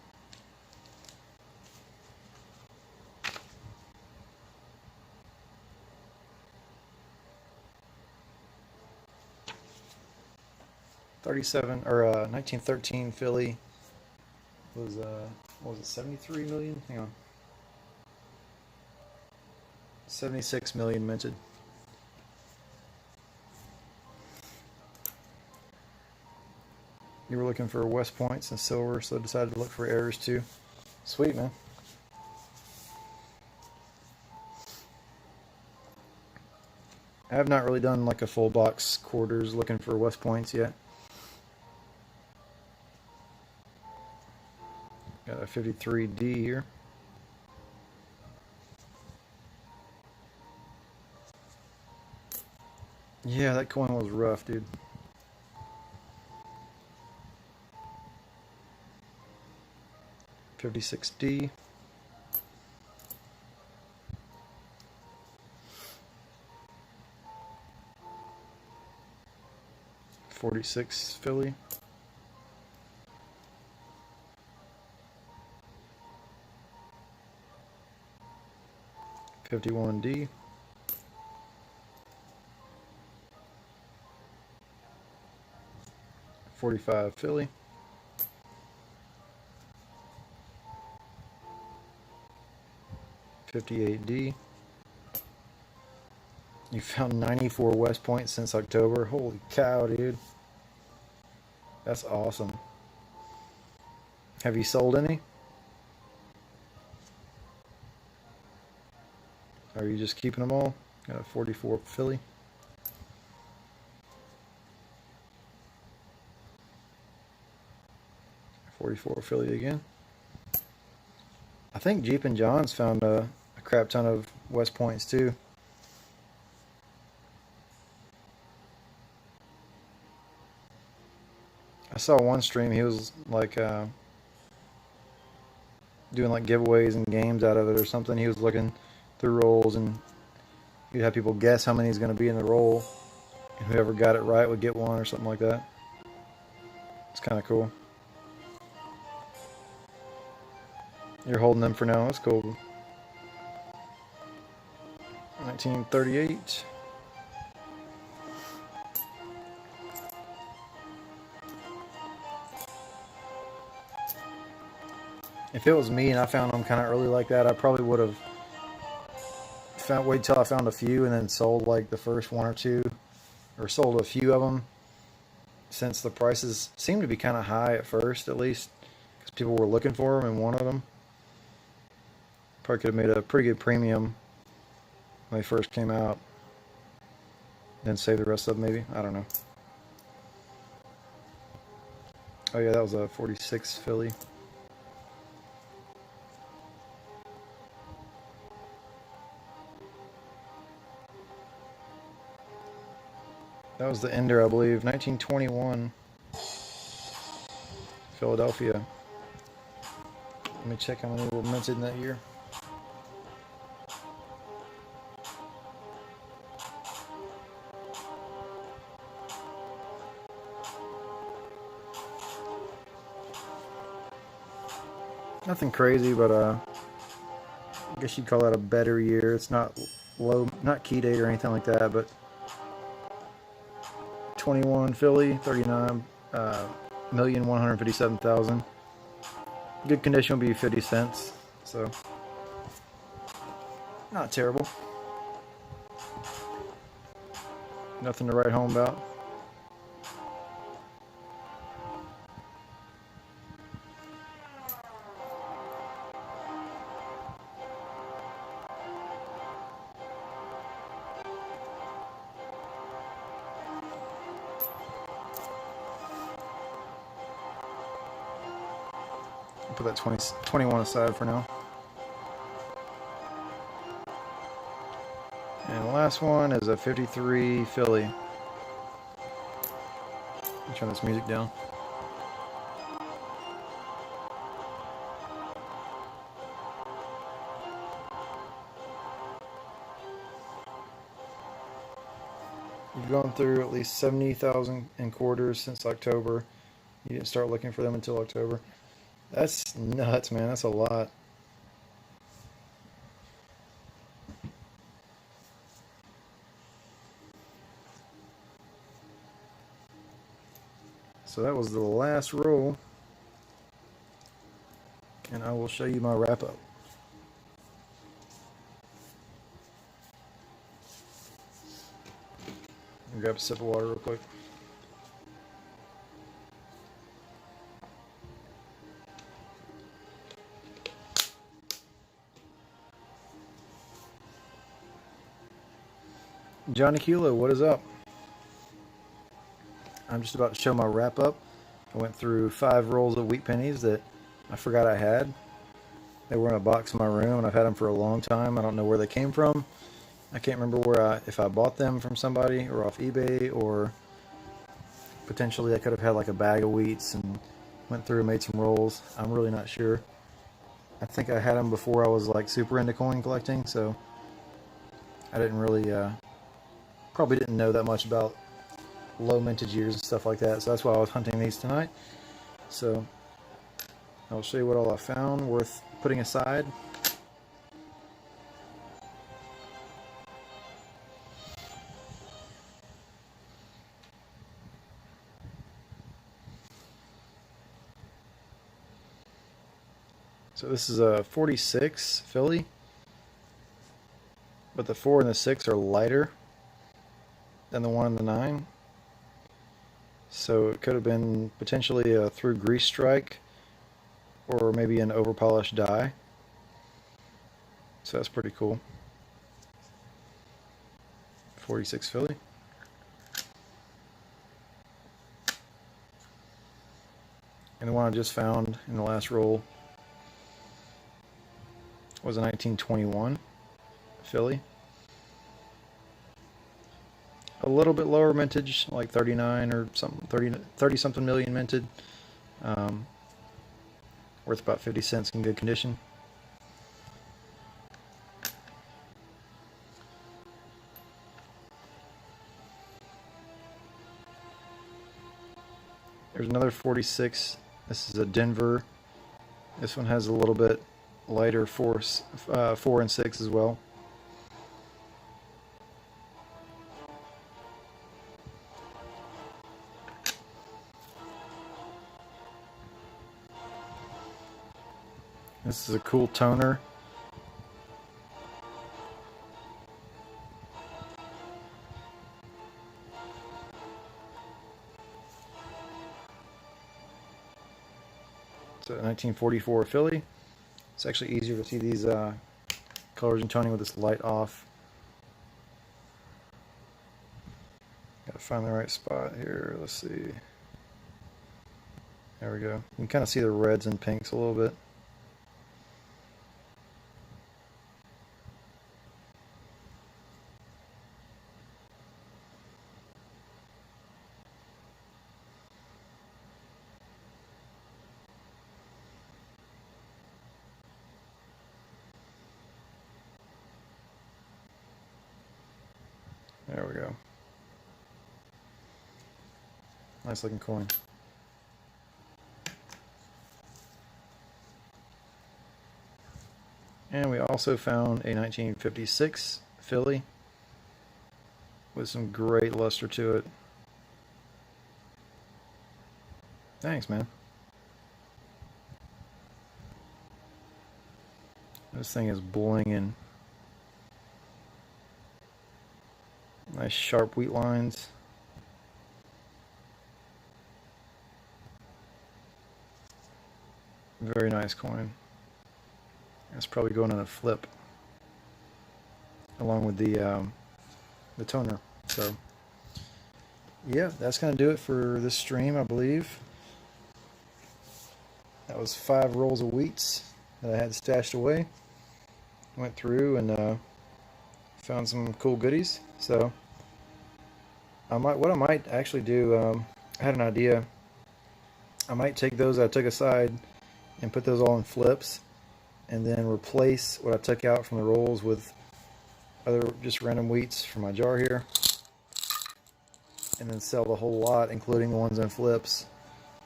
'37 or 1913 Philly was what was it, 73 million? Hang on. 76 million minted. You were looking for West Points and silver, so I decided to look for errors too. Sweet, man. I have not really done like a full box quarters looking for West Points yet. Got a 53D here. Yeah, that coin was rough, dude. $56D. $46 Philly. $51D. $45 Philly. $58D. You found 94 West Points since October. Holy cow, dude. That's awesome. Have you sold any? Are you just keeping them all? Got a 44 Philly. $44 Philly again. I think Jeep and John's found a crap ton of West Points too. I saw one stream, he was like doing like giveaways and games out of it or something. He was looking through rolls and he'd have people guess how many is going to be in the roll, and whoever got it right would get one or something like that. It's kind of cool. You're holding them for now. That's cool. 1938. If it was me and I found them kind of early like that, I probably would have wait till I found a few and then sold like the first one or two, or sold a few of them, since the prices seemed to be kind of high at first, at least because people were looking for them and wanted them. Probably could have made a pretty good premium when they first came out, then save the rest of them maybe. I don't know. Oh yeah, that was a 46 Philly. That was the Ender, I believe. 1921. Philadelphia. Let me check how many were minted in that year. Nothing crazy, but I guess you'd call that a better year. It's not low, not key date or anything like that, but 21 Philly, 39,157,000. Good condition would be 50 cents, so not terrible. Nothing to write home about. Put that 21 aside for now. And the last one is a 53 Philly. Let me turn this music down. You've gone through at least 70,000 in quarters since October. You didn't start looking for them until October. That's nuts, man. That's a lot. So that was the last roll. And I will show you my wrap up. Grab a sip of water real quick. Johnny Kilo, what is up? I'm just about to show my wrap up. I went through 5 rolls of wheat pennies that I forgot I had. They were in a box in my room and I've had them for a long time. I don't know where they came from. I can't remember if I bought them from somebody or off eBay, or potentially I could have had like a bag of wheats and went through and made some rolls. I'm really not sure. I think I had them before I was like super into coin collecting, so I didn't really, probably didn't know that much about low mintage years and stuff like that, so that's why I was hunting these tonight. So I'll show you what all I found worth putting aside. So this is a 46 Philly, but the 4 and the 6 are lighter than the 1 and the 9. So it could have been potentially a through grease strike or maybe an over polished die. So that's pretty cool. 46 Philly. And the one I just found in the last roll was a 1921 Philly. A little bit lower mintage, like 39 or something, 30 something million minted. Worth about 50 cents in good condition. There's another 46. This is a Denver. This one has a little bit lighter 4 and 6 as well. This is a cool toner. It's a 1944 Philly. It's actually easier to see these colors and toning with this light off. Gotta find the right spot here. Let's see. There we go. You can kind of see the reds and pinks a little bit. There we go. Nice looking coin. And we also found a 1956 Philly with some great luster to it. Thanks, man. This thing is blinging. Nice sharp wheat lines. Very nice coin. It's probably going on a flip along with the toner. So yeah, that's gonna do it for this stream, I believe. That was 5 rolls of wheats that I had stashed away. Went through and found some cool goodies. So what I might actually do, I had an idea. I might take those I took aside and put those all in flips, and then replace what I took out from the rolls with other just random wheats from my jar here, and then sell the whole lot, including the ones in flips,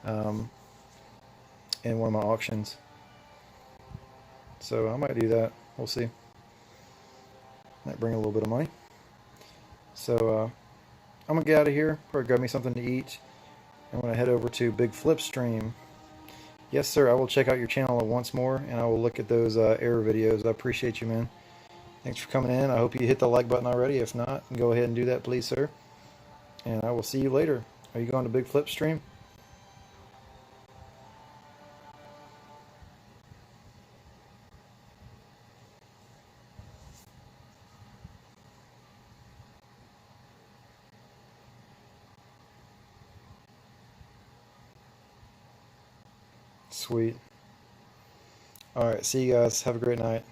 in one of my auctions. So I might do that. We'll see. Might bring a little bit of money. So I'm gonna get out of here, probably grab me something to eat. I'm gonna head over to Big Flip Stream. Yes, sir, I will check out your channel once more, and I will look at those error videos. I appreciate you, man. Thanks for coming in. I hope you hit the like button already. If not, go ahead and do that, please, sir. And I will see you later. Are you going to Big Flip Stream? Sweet. Alright, see you guys. Have a great night.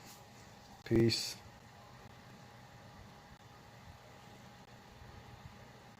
Peace.